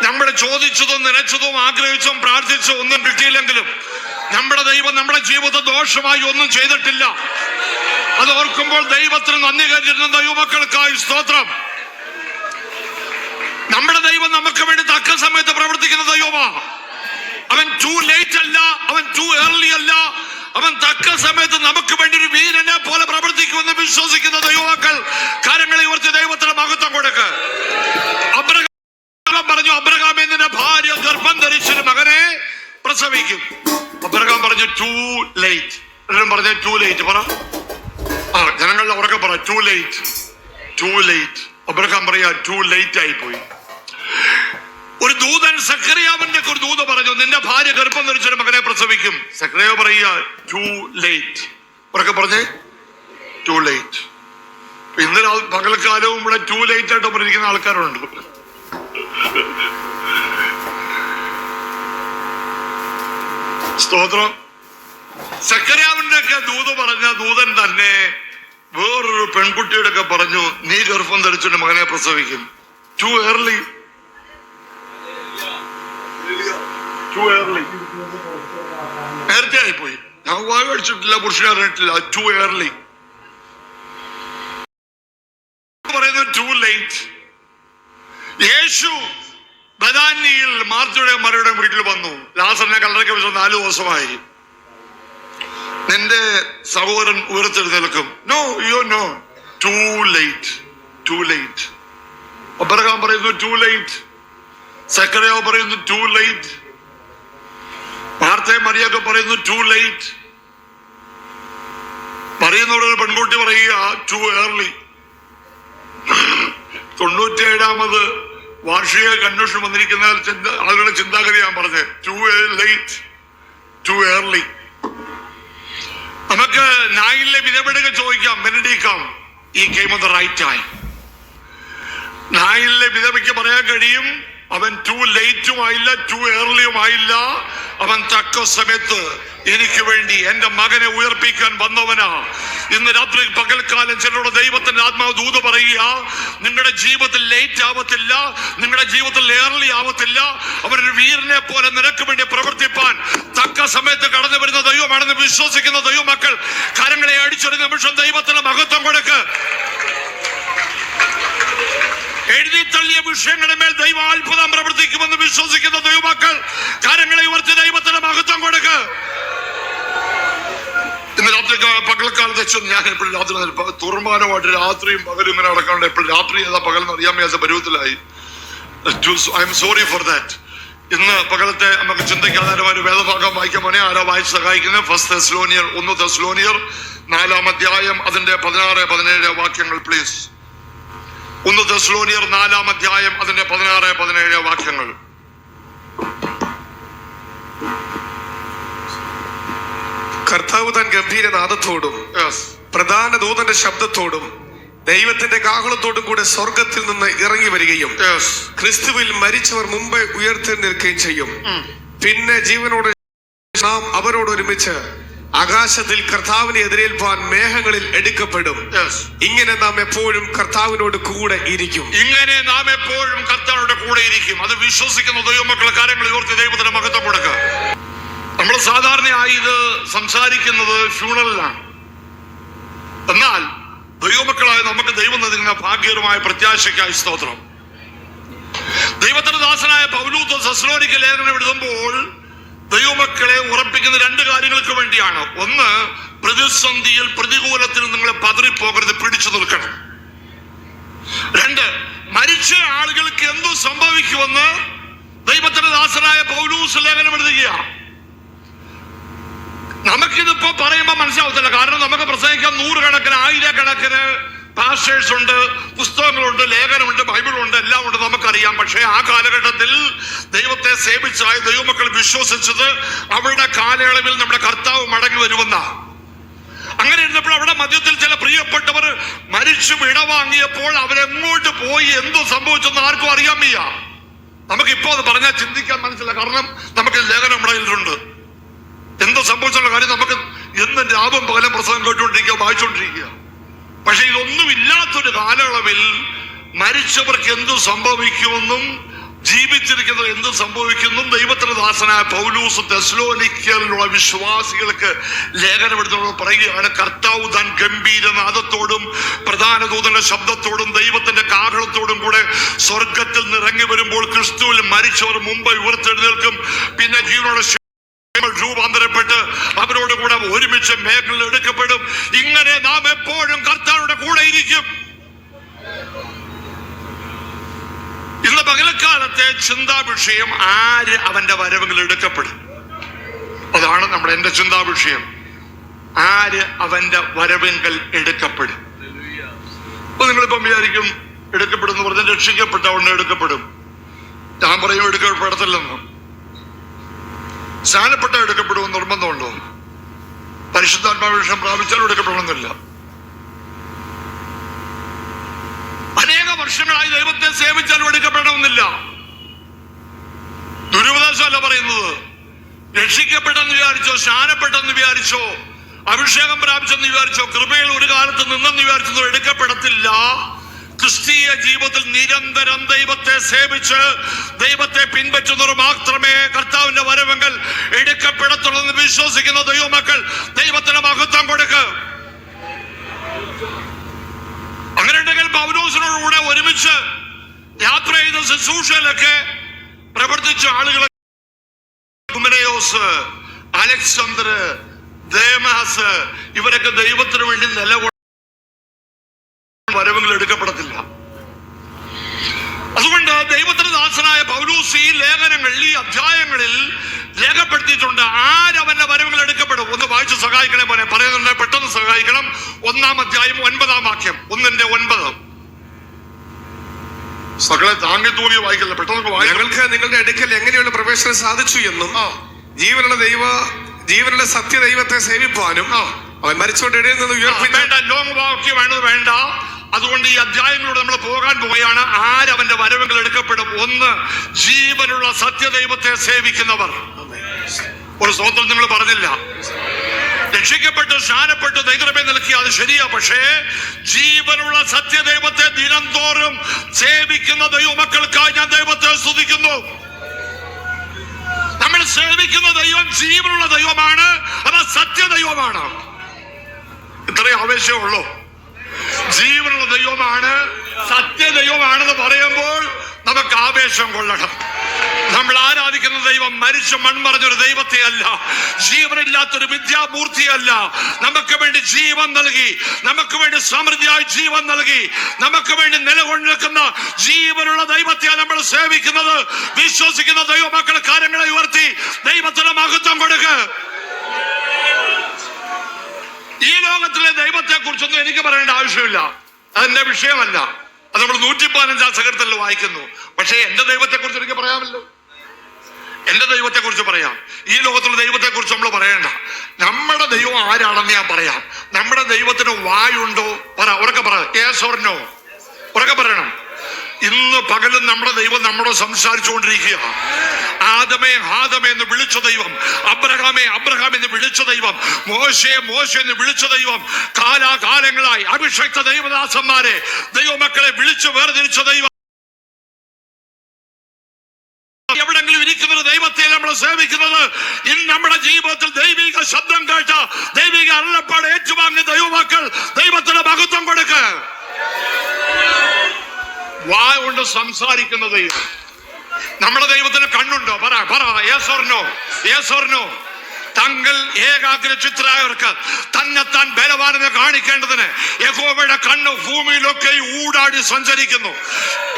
നമ്മൾ ചോദിച്ചതും നിലച്ചതും ആഗ്രഹിച്ചതും പ്രാർത്ഥിച്ചതും ഒന്നും കിട്ടിയില്ലെങ്കിലും നമ്മുടെ ദൈവം നമ്മുടെ ജീവിതത്തിൽ ദോഷമായി ഒന്നും ചെയ്തിട്ടില്ല. അത് ഓർക്കുമ്പോൾ ദൈവത്തിന് നന്ദി കരുതുന്ന ദൈവമക്കൾക്കായി സ്തോത്രം. നമ്മുടെ ദൈവം നമുക്ക് വേണ്ടി തക്ക സമയത്ത് പ്രവർത്തിക്കുന്ന ദൈവമാ. അവൻ ടു ലേറ്റ് അല്ല, അവൻ ടു ഏർലി അല്ല. അവൻ തക്ക സമയത്ത് നമുക്ക് വേണ്ടി ഒരു വീരനെ പോലെ പ്രവർത്തിക്കുമെന്ന് വിശ്വസിക്കുന്ന ദൈവമക്കൾ കാര്യങ്ങളെ ഓർത്ത് ദൈവത്തിന് മഹത്വം കൊടുക്ക്. അബ്രഹാം പറഞ്ഞു, അബ്രഹാമേ നിന്റെ ഭാര്യ ഗർഭം ധരിച്ചൊരു മകനെ പ്രസവിക്കും. അബ്രഹാം പറഞ്ഞു ടു ലേറ്റ്. പറഞ്ഞ ടു ലേറ്റ് പറ. ജനങ്ങളുടെ ഉറക്കെ പറ, to late, too late. Abraham പറയാ ടു ലേറ്റ് ആയി പോയി. ഒരു ദൂതൻ സഖറിയാവിന്റെ ഒരു ദൂത പറഞ്ഞു, നിന്റെ ഭാര്യ ഗർഭം ധരിച്ചൊരു മകനെ പ്രസവിക്കും. സഖറിയാവ് പറയുക ടു ലേറ്റ്. ഉറക്കെ പറഞ്ഞേ ടു ലേറ്റ്. ഇന്നലെ പകൽക്കാലവും ഇവിടെ ടു ലേറ്റ് ആയിട്ട് പറഞ്ഞിരിക്കുന്ന ആൾക്കാരുണ്ട്. സ്തോത്രം. സഖറിയാവിന്റെ ഒക്കെ ദൂത് പറഞ്ഞ ദൂതൻ തന്നെ വേറൊരു പെൺകുട്ടിയുടെ ഒക്കെ പറഞ്ഞു, നീ ഗർഭം ധരിച്ചൊരു മകനെ പ്രസവിക്കും. Too early, too early. നേരത്തെ ആയിപ്പോയി. ഞാൻ വായ അടിച്ചിട്ടില്ല, പുരുഷനെ അറിഞ്ഞിട്ടില്ല. ടു ഏർലി പറയുന്നത് ടു ലേറ്റ്. യേശു ബഥാന്യയിൽ മാർത്തയുടെ മറിയുടെ വീട്ടിൽ വന്നു. ലാസറിനെ കല്ലറയ്ക്ക് വെച്ച് 4 ദിവസമായി. നിന്റെ സഹോദരൻ ഉയർത്തെഴുന്നേൽക്കും. No yo no, too late, too late. Abraham പറയുന്നു ടു ലേറ്റ്. സഖറിയാവ് പറയുന്നു ടു ലേറ്റ്. മാർത്തയും മറിയൊക്കെ പറയുന്നു ടു ലേറ്റ്. പറയുന്നവരൊരു പെൺകുട്ടി പറയുക ടു ഏർലി. 97ാമത് വാർഷിക കൺവെൻഷൻ വന്നിരിക്കുന്ന ആളുകളുടെ ചിന്താഗതി ഞാൻ പറഞ്ഞത് ടു ലേറ്റ്, ടു ഏർലി. നമുക്ക് നായിലെ വിധവെടുക ചോദിക്കാം, മെനഡിക്കാം, he came on the right time. നായിലെ വിധവയ്ക്ക് പറയാൻ കഴിയും, അവൻ ടു ലേറ്റും ആയില്ല, ടു ഏർലിയും ആയില്ല. അവൻ തക്ക സമയത്ത് എനിക്ക് വേണ്ടി എന്റെ മകനെ ഉയർപ്പിക്കാൻ വന്നവനാ. ഇന്ന് രാത്രി പകൽക്കാലം ചിലരുടെ ദൈവത്തിന്റെ ആത്മാവ് ദൂത് പറയുക, നിങ്ങളുടെ ജീവിതത്തിൽ ലേറ്റ് ആവത്തില്ല, നിങ്ങളുടെ ജീവിതത്തിൽ ഏർലി ആവത്തില്ല. അവരൊരു വീരനെ പോലെ നിനക്ക് വേണ്ടി പ്രവർത്തിപ്പാൻ തക്ക സമയത്ത് കടന്നു വരുന്ന ദൈവമാണെന്ന് വിശ്വസിക്കുന്ന ദൈവമക്കൾ കരങ്ങളെ അടിച്ചൊരു നിമിഷം ദൈവത്തിന് മഹത്വം കൊടുക്ക്. എഴുതി തള്ളിയ വിഷയങ്ങളുടെ മേൽ ദൈവ അത്ഭുതം പ്രവർത്തിക്കുമെന്ന് വിശ്വസിക്കുന്ന ദൈവമക്കൾ കാര്യങ്ങളെ ഉയർത്തി ദൈവത്തിന് മഹത്വം കൊടുക്ക്. ഇന്ന് രാത്രി പകൽക്കാലത്ത് ഞാൻ എപ്പോഴും രാത്രി തുറമാനമായിട്ട് രാത്രിയും പകലും ഇങ്ങനെ നടക്കാണ്ട് എപ്പോഴും രാത്രി ഏതാ പകലെന്ന് അറിയാൻ വയ്യാത്ത പരുവത്തിലായി. I am sorry for that. ഇന്ന് പകലത്തെ നമുക്ക് ചിന്തിക്കാതെ ഒരു വേദഭാഗം വായിക്കാൻ മോനെ ആരാ വായിച്ച് സഹായിക്കുന്നത്? 1 തെസ്സലോനിയർ 4-ാം അധ്യായം അതിന്റെ 16-17 വാക്യങ്ങൾ പ്ലീസ്. 1 തെസ്സലോനിയർ 4-ാം അധ്യായം അതിന്റെ 16-17 വാക്യങ്ങൾ. കർത്താവ് താൻ ഗംഭീരനാദത്തോടും പ്രധാന ദൂതന്റെ ശബ്ദത്തോടും ദൈവത്തിന്റെ കാഹളത്തോടും കൂടെ സ്വർഗത്തിൽ നിന്ന് ഇറങ്ങി വരികയും ക്രിസ്തുവിൽ മരിച്ചവർ മുമ്പേ ഉയർത്തെഴുന്നേൽക്കുകയും ചെയ്യും. പിന്നെ ജീവനോട് നാം അവരോട് ഒരുമിച്ച് ആകാശത്തിൽ കർത്താവിനെ എതിരേൽപ്പാൻ മേഘങ്ങളിൽ എടുക്കപ്പെടും. ഇങ്ങനെ നാം എപ്പോഴും കർത്താവിനോട് കൂടെ ഇരിക്കും. ഇങ്ങനെ നാം എപ്പോഴും കർത്താവിനോട് കൂടെ ഇരിക്കും. അത് വിശ്വസിക്കുന്ന ദൈവമക്കളെ കാര്യങ്ങൾ ഓർത്ത് ദൈവത്തിന് മഹത്വം കൊടുക്കുക. നമ്മൾ സാധാരണയായി ഇത് സംസാരിക്കുന്നത് ഫ്യൂണറലാണ്. എന്നാൽ ദൈവമക്കളായ നമുക്ക് ദൈവം നൽകുന്ന ഭാഗ്യകരമായ പ്രത്യാശയ്ക്കായി സ്തോത്രം. ദൈവത്തിന്റെ ദാസനായ പൗലോസ് തെസ്സലോനിക്ക ലേഖനം എഴുതുമ്പോൾ ദൈവമക്കളെ ഉറപ്പിക്കുന്ന 2 കാര്യങ്ങൾക്ക് വേണ്ടിയാണ്. ഒന്ന്, പ്രതിസന്ധിയിൽ പ്രതികൂലത്തിൽ നിങ്ങൾ പതറിപ്പോകരുത്, പിടിച്ചു നിൽക്കണം. 2, മരിച്ച ആളുകൾക്ക് എന്തു സംഭവിക്കുമെന്ന് ദൈവത്തിന്റെ ദാസനായ പൗലോസ് ലേഖനം എഴുതുകയാണ്. നമുക്കിതിപ്പോ പറയുമ്പോൾ മനസ്സിലാവത്തില്ല. കാരണം നമുക്ക് പ്രസംഗിക്കാൻ 100 കണക്കിന് 1000 കണക്കിന് പാസ്റ്റേഴ്സ് ഉണ്ട്, പുസ്തകങ്ങളുണ്ട്, ലേഖനമുണ്ട്, ബൈബിളുണ്ട്, എല്ലാം ഉണ്ട്, നമുക്കറിയാം. പക്ഷേ ആ കാലഘട്ടത്തിൽ ദൈവത്തെ സേവിച്ചായ ദൈവമക്കൾ വിശ്വസിച്ചത് അവരുടെ കാലയളവിൽ നമ്മുടെ കർത്താവ് മടങ്ങി വരുമെന്ന. അങ്ങനെ ഇരുന്നപ്പോൾ അവിടെ മധ്യത്തിൽ ചില പ്രിയപ്പെട്ടവർ മരിച്ചു വിടവാങ്ങിയപ്പോൾ അവരെങ്ങോട്ട് പോയി എന്തു സംഭവിച്ചെന്ന് ആർക്കും അറിയാൻ വയ്യ. നമുക്കിപ്പോ അത് പറഞ്ഞാൽ ചിന്തിക്കാൻ മനസ്സില്ല. കാരണം നമുക്ക് ലേഖനം ഇടയിലുണ്ട്. എന്ത് സംഭവിച്ചുള്ള കാര്യം നമുക്ക് എന്നും രാവും പകലും പ്രസംഗം കേട്ടുകൊണ്ടിരിക്കുക, വായിച്ചുകൊണ്ടിരിക്കുക. പക്ഷെ ഇതൊന്നും ഇല്ലാത്തൊരു കാലയളവിൽ മരിച്ചവർക്ക് എന്തു സംഭവിക്കുമെന്നും ജീവിച്ചിരിക്കുന്നത് എന്ത് സംഭവിക്കുന്നു? ദൈവത്തിന്റെ ദാസനായ പൗലോസ് തെസ്സലോനിക്കയിലുള്ള വിശ്വാസികൾക്ക് ലേഖനം എഴുതുന്നത് പറയുകയാണ്, കർത്താവ് താൻ ഗംഭീരനാദത്തോടും പ്രധാന ദൂതന്റെ ശബ്ദത്തോടും ദൈവത്തിന്റെ കാഹളത്തോടും കൂടെ സ്വർഗത്തിൽ നിറങ്ങി വരുമ്പോൾ ക്രിസ്തുവിൽ മരിച്ചവർ മുമ്പ് ഉയർത്തെഴുന്നേൽക്കും. പിന്നെ ജീവനോടെ രൂപാന്തരപ്പെട്ട് അവരോട് കൂടെ ഒരുമിച്ച് മേഘങ്ങളിൽ എടുക്കപ്പെടും. ഇങ്ങനെ നാം എപ്പോഴും കർത്താവിന്റെ കൂടെ ഇരിക്കും. ഇന്ന് പകൽക്കാലത്തെ ചിന്താവിഷയം, ആര് അവന്റെ വരവുകൾ എടുക്കപ്പെടും? അതാണ് എന്റെ ചിന്താവിഷയം. ആര് അവന്റെ വരവെങ്കിൽ എടുക്കപ്പെടും? അപ്പൊ നിങ്ങളിപ്പം വിചാരിക്കും എടുക്കപ്പെടും എന്ന് പറഞ്ഞാൽ രക്ഷിക്കപ്പെട്ടവണ്ണം എടുക്കപ്പെടും. ഞാൻ പറയും എടുക്കപ്പെടത്തില്ലെന്ന്. സ്നാനപ്പെട്ട എടുക്കപ്പെടുമെന്ന് നിർബന്ധമുണ്ടോ? പരിശുദ്ധാത്മാവിഷം പ്രാപിച്ചാലും എടുക്കപ്പെടണമെന്നില്ല. അനേക വർഷങ്ങളായി ദൈവത്തെ സേവിച്ചാലും എടുക്കപ്പെടണമെന്നില്ല. ദുരുപദേശമല്ല പറയുന്നത്. രക്ഷിക്കപ്പെട്ടെന്ന് വിചാരിച്ചോ, സ്നാനപ്പെട്ടെന്ന് വിചാരിച്ചോ, അഭിഷേകം പ്രാപിച്ചെന്ന് വിചാരിച്ചോ, കൃപയിൽ ഒരു കാലത്ത് നിന്നെന്ന് വിചാരിച്ചോ എടുക്കപ്പെടത്തില്ല. ക്രിസ്തീയ ജീവിതത്തിൽ നിരന്തരം ദൈവത്തെ സേവിച്ച് ദൈവത്തെ പിൻപറ്റുന്നവർ മാത്രമേ കർത്താവിന്റെ വരവെങ്കിൽ എടുക്കപ്പെടത്തുള്ളൂ എന്ന് വിശ്വസിക്കുന്ന ദൈവമക്കൾ ദൈവത്തിന് മഹത്വം കൊടുക്കുക. അങ്ങനെ ഉണ്ടെങ്കിൽ പൗലോസിനോടുകൂടെ ഒരുമിച്ച് യാത്ര ചെയ്ത ശുശ്രൂഷയിലൊക്കെ പ്രവർത്തിച്ച ആളുകളെ, അലക്സാണ്ടർ, ദേമാസ്, ഇവരൊക്കെ ദൈവത്തിന് വേണ്ടി നിലകൊണ്ട വരവുകൾ എടുക്കപ്പെടത്തില്ല. അതുകൊണ്ട് ദൈവത്തിന്റെ ദാസനായ പൗലോസ് ഈ ലേഖനങ്ങളിൽ, ഈ അധ്യായങ്ങളിൽ രേഖപ്പെടുത്തിയിട്ടുണ്ട് ആരവന്റെ വരവുകൾ എടുക്കപ്പെടും. ഒന്ന് വായിച്ച് സഹായിക്കണേ പോലെ പറയുന്നുണ്ട്, പെട്ടെന്ന് സഹായിക്കണം. 1-ാം അധ്യായം 9-ാം വാക്യം, 1:9. സകലെ താങ്ങി തൂങ്ങി വായിക്കില്ല, പെട്ടെന്ന് വായിക്കും. ഞങ്ങൾക്ക് നിങ്ങളുടെ അടുക്കൽ എങ്ങനെയുള്ള പ്രവേശനം സാധിച്ചു എന്നും ജീവനുള്ള സത്യദൈവത്തെ സേവിപ്പാനും അവൻ മരിച്ചുകൊണ്ട് ഇടയിൽ നിന്ന് ഉയർപ്പിച്ച വേണ്ട, ലോങ് വാക്യം വേണ്ട. അതുകൊണ്ട് ഈ അധ്യായങ്ങളോട് നമ്മൾ പോകാൻ പോവുകയാണ്. ആരവന്റെ വരവുകൾ എടുക്കപ്പെടും? ഒന്ന്, ജീവനുള്ള സത്യദൈവത്തെ സേവിക്കുന്നവർ. ഒരു സ്തോത്രം നിങ്ങൾ പറഞ്ഞില്ല. രക്ഷിക്കപ്പെട്ട് സ്നാനപ്പെട്ട് ദൈവമേ നൽകി, അത് ശരിയാ. പക്ഷേ ജീവനുള്ള സത്യദൈവത്തെ ദിനംതോറും സേവിക്കുന്ന ദൈവമക്കൾക്കായി ഞാൻ ദൈവത്തെ സ്തുതിക്കുന്നു. നമ്മൾ സേവിക്കുന്ന ദൈവം ജീവനുള്ള ദൈവമാണ്, അത് സത്യദൈവമാണ്. ഇത്രയും ആവേശമുള്ളൂ. ജീവനുള്ള ദൈവമാണ്, സത്യദൈവമാണെന്ന് പറയുമ്പോൾ നമുക്ക് ആവേശം കൊള്ളണം. നമ്മൾ ആരാധിക്കുന്ന ദൈവം മരിച്ച മൺമറഞ്ഞൊരു ദൈവത്തെ അല്ല, ജീവനില്ലാത്തൊരു വിദ്യാമൂർത്തിയല്ല. നമുക്ക് വേണ്ടി ജീവൻ നൽകി, നമുക്ക് വേണ്ടി സമൃദ്ധിയായി ജീവൻ നൽകി, നമുക്ക് വേണ്ടി നിലകൊണ്ടു നിൽക്കുന്ന ജീവനുള്ള ദൈവത്തെയാണ് നമ്മൾ സേവിക്കുന്നത്. വിശ്വസിക്കുന്ന ദൈവമക്കൾ കാര്യങ്ങളെ ഉയർത്തി ദൈവത്തിന് മഹത്വം കൊടുക്കുക. ഈ ലോകത്തിലെ ദൈവത്തെ കുറിച്ചൊന്നും എനിക്ക് പറയേണ്ട ആവശ്യമില്ല, അതെന്റെ വിഷയമല്ല. അത് നമ്മൾ 115-ാം സങ്കീർത്തനത്തിൽ വായിക്കുന്നു. പക്ഷേ എന്റെ ദൈവത്തെ കുറിച്ച് എനിക്ക് പറയാമല്ലോ. എന്റെ ദൈവത്തെ കുറിച്ച് പറയാം. ഈ ലോകത്തിലെ ദൈവത്തെ കുറിച്ച് നമ്മൾ പറയണ്ട. നമ്മുടെ ദൈവം ആരാണെന്ന് ഞാൻ പറയാം. നമ്മുടെ ദൈവത്തിന് വായുണ്ടോ? ഉറക്കെ പറ. Yes or no? ഉറക്കെ പറയണം. ഇന്ന് പകലും നമ്മുടെ ദൈവം നമ്മളോട് സംസാരിച്ചുകൊണ്ടിരിക്കുക. ആദമേ ആദമേ എന്ന് വിളിച്ച ദൈവം, അബ്രഹാമേ അബ്രഹാം എന്ന് വിളിച്ച ദൈവം, മോശയെ മോശ എന്ന് വിളിച്ച ദൈവം, കാലാകാലങ്ങളായി അഭിഷക്ത ദൈവദാസന്മാരെ, ദൈവമക്കളെ വിളിച്ചു വേർതിരിച്ച ദൈവം. എവിടെങ്കിലും ഇരിക്കുന്ന ദൈവത്തെ നമ്മൾ സേവിക്കുന്നത്. ഇന്ന് നമ്മുടെ ജീവിതത്തിൽ ദൈവിക ശബ്ദം കേട്ട, ദൈവിക അരുളപ്പാട് ഏറ്റുവാങ്ങിയ ദൈവമക്കൾ ദൈവത്തിന് മഹത്വം കൊടുക്കുക. വായ കൊണ്ട് സംസാരിക്കുന്ന ദൈവം. നമ്മുടെ ദൈവത്തിന് കണ്ണുണ്ടോ? പറ. Yes or no? Yes or no? തങ്ങൾ ഏകാഗ്രചിത്തരായവർക്ക് തന്നെത്താൻ ബലവാനെന്ന് കാണിക്കേണ്ടതിന് യഹോവയുടെ കണ്ണ് ഭൂമിയിലൊക്കെ ഊടാടി സഞ്ചരിക്കുന്നു.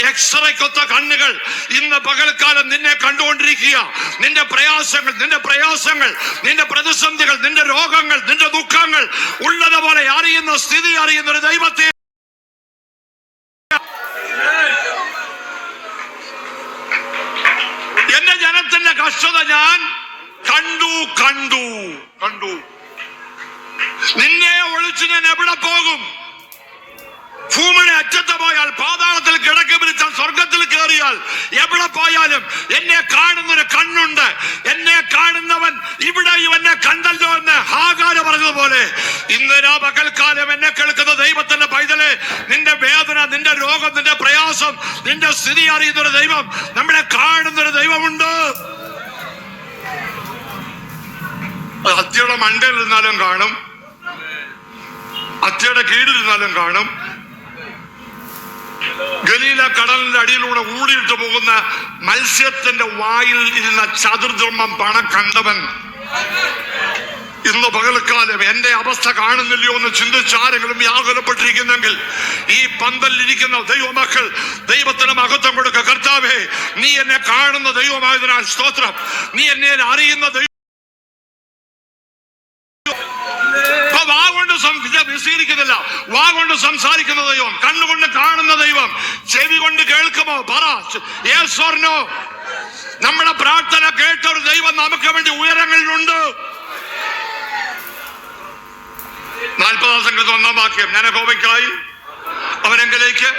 എക്സ്റേക്കൊത്ത കണ്ണുകൾ ഇന്ന് പകൽക്കാലം നിന്നെ കണ്ടുകൊണ്ടിരിക്കുക. നിന്റെ പ്രയാസങ്ങൾ, നിന്റെ പ്രതിസന്ധികൾ, നിന്റെ രോഗങ്ങൾ, നിന്റെ ദുഃഖങ്ങൾ ഉള്ളതുപോലെ അറിയുന്ന സ്ഥിതി അറിയുന്ന ഒരു ദൈവത്തെ എന്റെ ജനത്തിന്റെ കഷ്ടത ഞാൻ കണ്ടു. നിന്നെ ഒളിച്ച് ഞാൻ എവിടെ പോകും? ഭൂമിയുടെ അറ്റത്ത് പോയാൽ, പാതാളത്തിൽ കിടക്ക് പിടിച്ചാൽ, സ്വർഗത്തിൽ കയറിയാൽ, എവിടെ പോയാലും എന്നെ കാണുന്നൊരു കണ്ണുണ്ട്. എന്നെ കാണുന്നവൻ ഇവിടെയും എന്നെ കണ്ടല്ലോ എന്ന് ഹാഗാർ പറഞ്ഞതുപോലെ ഇന്ന് പകൽക്കാലം എന്നെ കേൾക്കുന്ന ദൈവത്തിന്റെ പൈതലെ, നിന്റെ വേദന നിന്റെ രോഗം, നിന്റെ പ്രയാസം, നിന്റെ സ്ഥിതി അറിയുന്നൊരു ദൈവം, നമ്മളെ കാണുന്നൊരു ദൈവമുണ്ട്. അത്തിയുടെ മണ്ടയിൽ ഇരുന്നാലും കാണും, അത്തിയുടെ കീഴിലിരുന്നാലും കാണും. ഗലീല കടലിന്റെ അടിയിലൂടെ ഊടിയിട്ട് പോകുന്ന മത്സ്യത്തിന്റെ വായിൽ ഇരുന്ന ചതുർദ്രഹ്മം പണം കണ്ടവൻ ഇന്ന് പകൽക്കാലം എന്റെ അവസ്ഥ കാണുന്നില്ലയോ എന്ന് ചിന്തിച്ചാരെങ്കിലും വ്യാകുലപ്പെട്ടിരിക്കുന്നെങ്കിൽ ഈ പന്തലിരിക്കുന്ന ദൈവമക്കൾ ദൈവത്തിന് മഹത്വം കൊടുക്കുക. കർത്താവേ, നീ എന്നെ കാണുന്ന ദൈവമായതിനാൽ സ്തോത്രം. നീ എന്നെ അറിയുന്ന ദൈവം. വിശീലിക്കുന്നില്ല, വാ കൊണ്ട് സംസാരിക്കുന്ന ദൈവം, കണ്ണുകൊണ്ട് കാണുന്ന ദൈവം, ചെവി കൊണ്ട് കേൾക്കുമോ? പറ yes or no. നമ്മുടെ പ്രാർത്ഥന കേട്ടൊരു ദൈവം നമുക്ക് വേണ്ടി ഉയരങ്ങളിലുണ്ട്. 40 സംഘത്തിൽ 1-ാം വാക്യം. ഞാൻ യഹോവയ്ക്കായി അവനെങ്കിലേക്ക്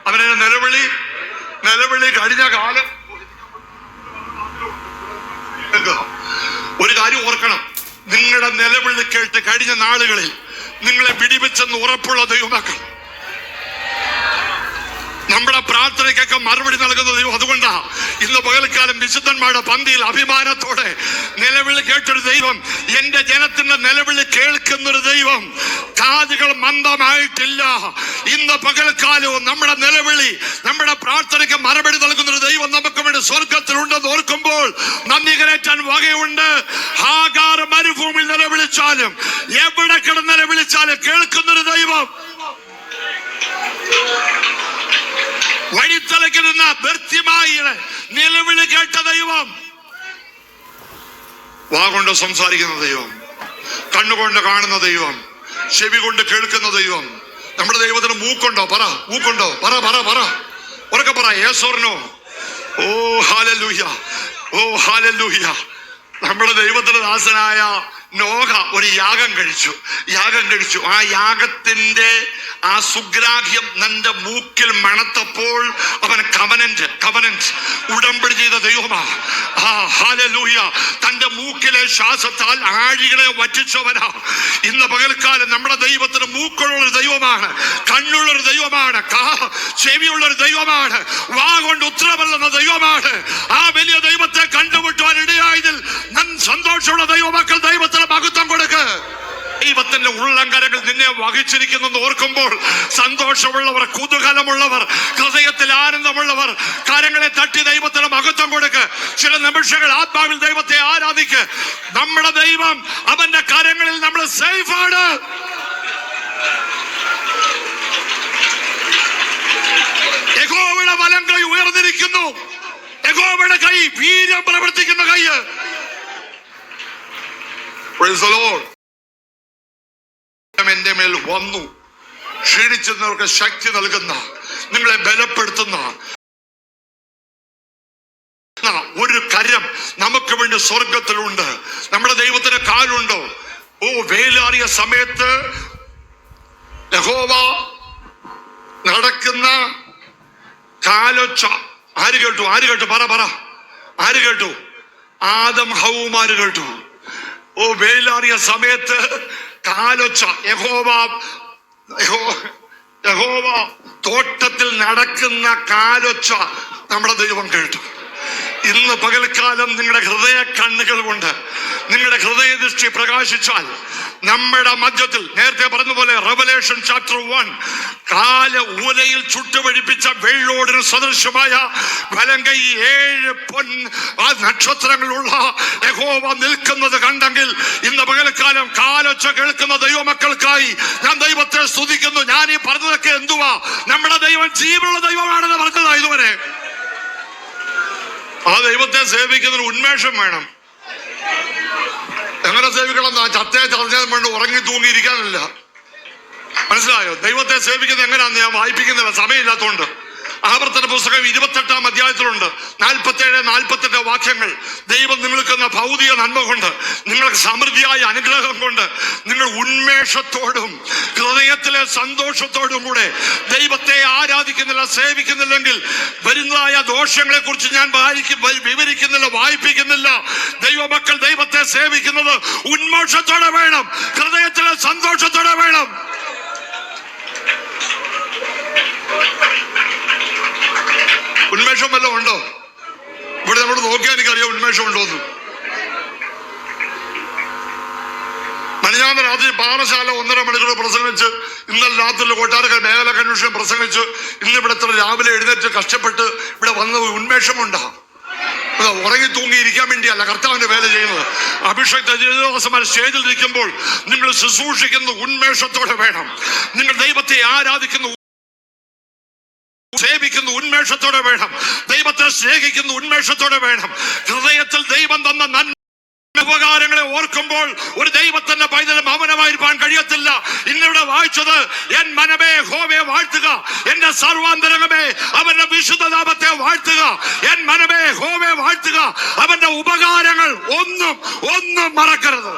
അവനെ നിലവിളി കഴിഞ്ഞ കാലം. ഒരു കാര്യം ഓർക്കണം, നിങ്ങളുടെ നിലവിളി കേട്ട് കഴിഞ്ഞ നാളുകളിൽ നിങ്ങളെ വിടിവെച്ചെന്ന് ഉറപ്പുള്ള ദൈവമക്കൾ നമ്മുടെ പ്രാർത്ഥനയ്ക്കൊക്കെ മറുപടി നൽകുന്ന ദൈവം. അതുകൊണ്ടാ ഇന്ന് പകൽക്കാലം വിശുദ്ധന്മാരുടെ പന്തിയിൽ അഭിമാനത്തോടെ നിലവിളി കേട്ടൊരു ദൈവം, എന്റെ ജനത്തിന്റെ നിലവിളി കേൾക്കുന്നൊരു ദൈവം, കാതുകൾ മന്ദമായിട്ടില്ല. ഇന്ന് പകൽക്കാലവും നമ്മുടെ നിലവിളി, നമ്മുടെ പ്രാർത്ഥനയ്ക്ക് മറുപടി നൽകുന്നൊരു ദൈവം നമുക്ക് വേണ്ടി സ്വർഗത്തിലുണ്ടെന്ന് ഓർക്കുമ്പോൾ നന്ദി കരേറ്റാൻ വകയുണ്ട്. ഹാഗാർ മരുഭൂമിയിൽ നിലവിളിച്ചാലും എവിടെ കിടന്ന് നിലവിളിച്ചാലും കേൾക്കുന്നൊരു ദൈവം, വഴിത്തലയ്ക്ക് നിന്ന വ്യക്തിമായിയുടെ നിലവിളി കേട്ട ദൈവം, വാ കൊണ്ട് സംസാരിക്കുന്ന ദൈവം, കണ്ണുകൊണ്ട് കാണുന്ന ദൈവം, ചെവി കൊണ്ട് കേൾക്കുന്ന ദൈവം. നമ്മുടെ ദൈവത്തിന് മൂക്കുണ്ടോ? പറ, മൂക്കുണ്ടോ? പറ പറ പറ ഉറക്കെ പറ. yes or no. ഓ ഹല്ലേലൂയ, ഓ ഹല്ലേലൂയ. നമ്മുടെ ദൈവത്തിന്റെ ദാസനായ നോഹ ഒരു യാഗം കഴിച്ചു. ആ യാഗത്തിന്റെ ആ സുഗ്രാഹ്യം തന്റെ മൂക്കിൽ മണത്തപ്പോൾ അവൻ കവനന്റ് ഉടമ്പടി ചെയ്ത ദൈവമാ. ഹല്ലേലൂയ. തന്റെ മൂക്കിലെ ശ്വാസത്താൽ ആഴികളെ വറ്റിച്ചവനാ. ഇന്ന് പകൽക്കാലം നമ്മുടെ ദൈവത്തിന് മൂക്കുള്ളൊരു ദൈവമാണ്, കണ്ണുള്ളൊരു ദൈവമാണ്, ചെവിയുള്ളൊരു ദൈവമാണ്, വാ കൊണ്ട് ഉത്തരവല്ലെന്ന ദൈവമാണ്. ആ വലിയ ദൈവത്തെ കണ്ടുമുട്ടുവാൻ ഇടയായതിൽ സന്തോഷമുള്ള ദൈവമക്കൾ ദൈവത്തിന് മഹത്വം കൊടുക്ക്. ദൈവത്തിന്റെ ഉള്ളങ്കരങ്ങൾ നിന്നെ വഹിച്ചിരിക്കുന്നെന്ന് ഓർക്കുമ്പോൾ സന്തോഷമുള്ളവർ, കുതൂഹലമുള്ളവർ, ഹൃദയത്തിൽ ആനന്ദമുള്ളവർ കരങ്ങളെ തട്ടി ദൈവത്തിന് മഹത്വം കൊടുക്ക്. ചില നിമിഷങ്ങൾ ആത്മാവിൽ ദൈവത്തെ ആരാധിക്ക്. നമ്മുടെ ദൈവം, അവന്റെ കരങ്ങളിൽ നമ്മൾ സേഫാണ്. യഹോവയുടെ വലം കൈ ഉയർന്നിരിക്കുന്നു. യഹോവയുടെ കൈ വീര്യം പ്രവർത്തിക്കുന്ന കൈ. Praise the Lord. എന്റെ മേൽ വന്നു, ക്ഷീണിച്ചവർക്ക് ശക്തി നൽകുന്ന, നിങ്ങളെ ബലപ്പെടുത്തുന്ന ഒരു കരം നമുക്ക് വേണ്ടി സ്വർഗത്തിലുണ്ട്. നമ്മുടെ ദൈവത്തിന് കാലുണ്ടോ? ഓ, വേലാറിയ സമയത്ത് യഹോവ നടക്കുന്ന കാലൊച്ച ആര് കേട്ടു? പറ ആര് കേട്ടു? ആദം ഹവ്വമാര് കേട്ടു. ഓ, വേലാറിയ സമയത്ത് കാലൊച്ച യഹോവ തോട്ടത്തിൽ നടക്കുന്ന കാലൊച്ച നമ്മുടെ ദൈവം കേട്ടു. ഇന്ന് പകൽക്കാലം നിങ്ങളുടെ ഹൃദയ കണ്ണുകൾ കൊണ്ട് നിങ്ങളുടെ ഹൃദയദൃഷ്ടി പ്രകാശിച്ചാൽ നമ്മുടെ മധ്യത്തിൽ നേരത്തെ പറഞ്ഞതുപോലെ റെവലേഷൻ ചാപ്റ്റർ 1 കാല ഊലയിൽ ചുട്ടുപഴിപ്പിച്ച വെള്ളോടിന് സദൃശമായ വലങ്കൈ 7 പൊൻ നക്ഷത്രങ്ങളുള്ള യഹോവ നിൽക്കുന്നത് കണ്ടെങ്കിൽ ഇന്ന് പകൽക്കാലം കാലൊച്ച കേൾക്കുന്ന ദൈവമക്കൾക്കായി ഞാൻ ദൈവത്തെ സ്തുതിക്കുന്നു. ഞാൻ ഈ പറഞ്ഞതൊക്കെ എന്തുവാ? നമ്മുടെ ദൈവം ജീവനുള്ള ദൈവമാണെന്ന് പറഞ്ഞതാ ഇതുവരെ. ആ ദൈവത്തെ സേവിക്കുന്നതിന് ഉന്മേഷം വേണം. എങ്ങനെ സേവിക്കണം? ചത്തേ ചതച്ചതും വേണ്ട ഉറങ്ങി തൂങ്ങിയിരിക്കാനല്ല. മനസ്സിലായോ? ദൈവത്തെ സേവിക്കുന്നത് എങ്ങനെയാന്ന് ഞാൻ വായിപ്പിക്കുന്നില്ല, സമയമില്ലാത്തതുകൊണ്ട്. ആവർത്തന പുസ്തകം 28-ാം അധ്യായത്തിലുണ്ട് 47-48 വാക്യങ്ങൾ. ദൈവം നിങ്ങൾക്ക് എന്ന ഭൗതിക നന്മ കൊണ്ട്, നിങ്ങൾക്ക് സമൃദ്ധിയായ അനുഗ്രഹം കൊണ്ട്, നിങ്ങൾ ഉന്മേഷത്തോടും ഹൃദയത്തിലെ സന്തോഷത്തോടും കൂടെ ദൈവത്തെ ആരാധിക്കുന്നില്ല, സേവിക്കുന്നില്ലെങ്കിൽ വരുന്നതായ ദോഷങ്ങളെ കുറിച്ച് ഞാൻ വിവരിക്കുന്നില്ല, വായിപ്പിക്കുന്നില്ല. ദൈവമക്കൾ ദൈവത്തെ സേവിക്കുന്നത് ഉന്മേഷത്തോടെ വേണം, ഹൃദയത്തിലെ സന്തോഷത്തോടെ വേണം. ഉന്മേഷം വല്ലതും ഉണ്ടോ? ഇവിടെ നമ്മൾ നോക്കിയാൽ എനിക്കറിയാം ഉന്മേഷം ഉണ്ടോന്ന്. മിനിഞ്ഞാന്ന് രാത്രി പാറശാല 1.5 മണിക്കൂർ പ്രസംഗിച്ച്, ഇന്നലെ രാത്രി കൊട്ടാരക്കര മേഖല കൺവെൻഷൻ പ്രസംഗിച്ച്, ഇന്നിവിടെ രാവിലെ എഴുന്നേറ്റ് കഷ്ടപ്പെട്ട് ഇവിടെ വന്ന ഉന്മേഷമുണ്ടാ. ഉറങ്ങി തൂങ്ങിയിരിക്കാൻ വേണ്ടിയല്ല കർത്താവിന്റെ വേല ചെയ്യുന്നത്. അഭിഷേക് ദിവസമായി സ്റ്റേജിൽ ഇരിക്കുമ്പോൾ നിങ്ങൾ ശുശ്രൂഷിക്കുന്ന ഉന്മേഷത്തോടെ വേണം. നിങ്ങൾ ദൈവത്തെ ആരാധിക്കുന്ന സേവിക്കുന്ന ഉന്മേഷത്തോടെ വേണം. ദൈവത്തെ സ്നേഹിക്കുന്ന ഉന്മേഷത്തോടെ വേണം. ഹൃദയത്തിൽ ദൈവം തന്ന നന്മ ഉപകാരങ്ങളെ ഓർക്കുമ്പോൾ ഒരു ദൈവത്തിന്റെ പൈതൽ മൗനമായിരിക്കാൻ കഴിയത്തില്ല. ഇന്നിവിടെ വായിച്ചത്, എൻ മനമേ യഹോവയെ വാഴ്ത്തുക, എന്റെ സർവാന്തരംഗമേ അവന്റെ വിശുദ്ധ നാമത്തെ വാഴ്ത്തുക. എൻ മനമേ യഹോവയെ വാഴ്ത്തുക, അവന്റെ ഉപകാരങ്ങൾ ഒന്നും മറക്കരുത്.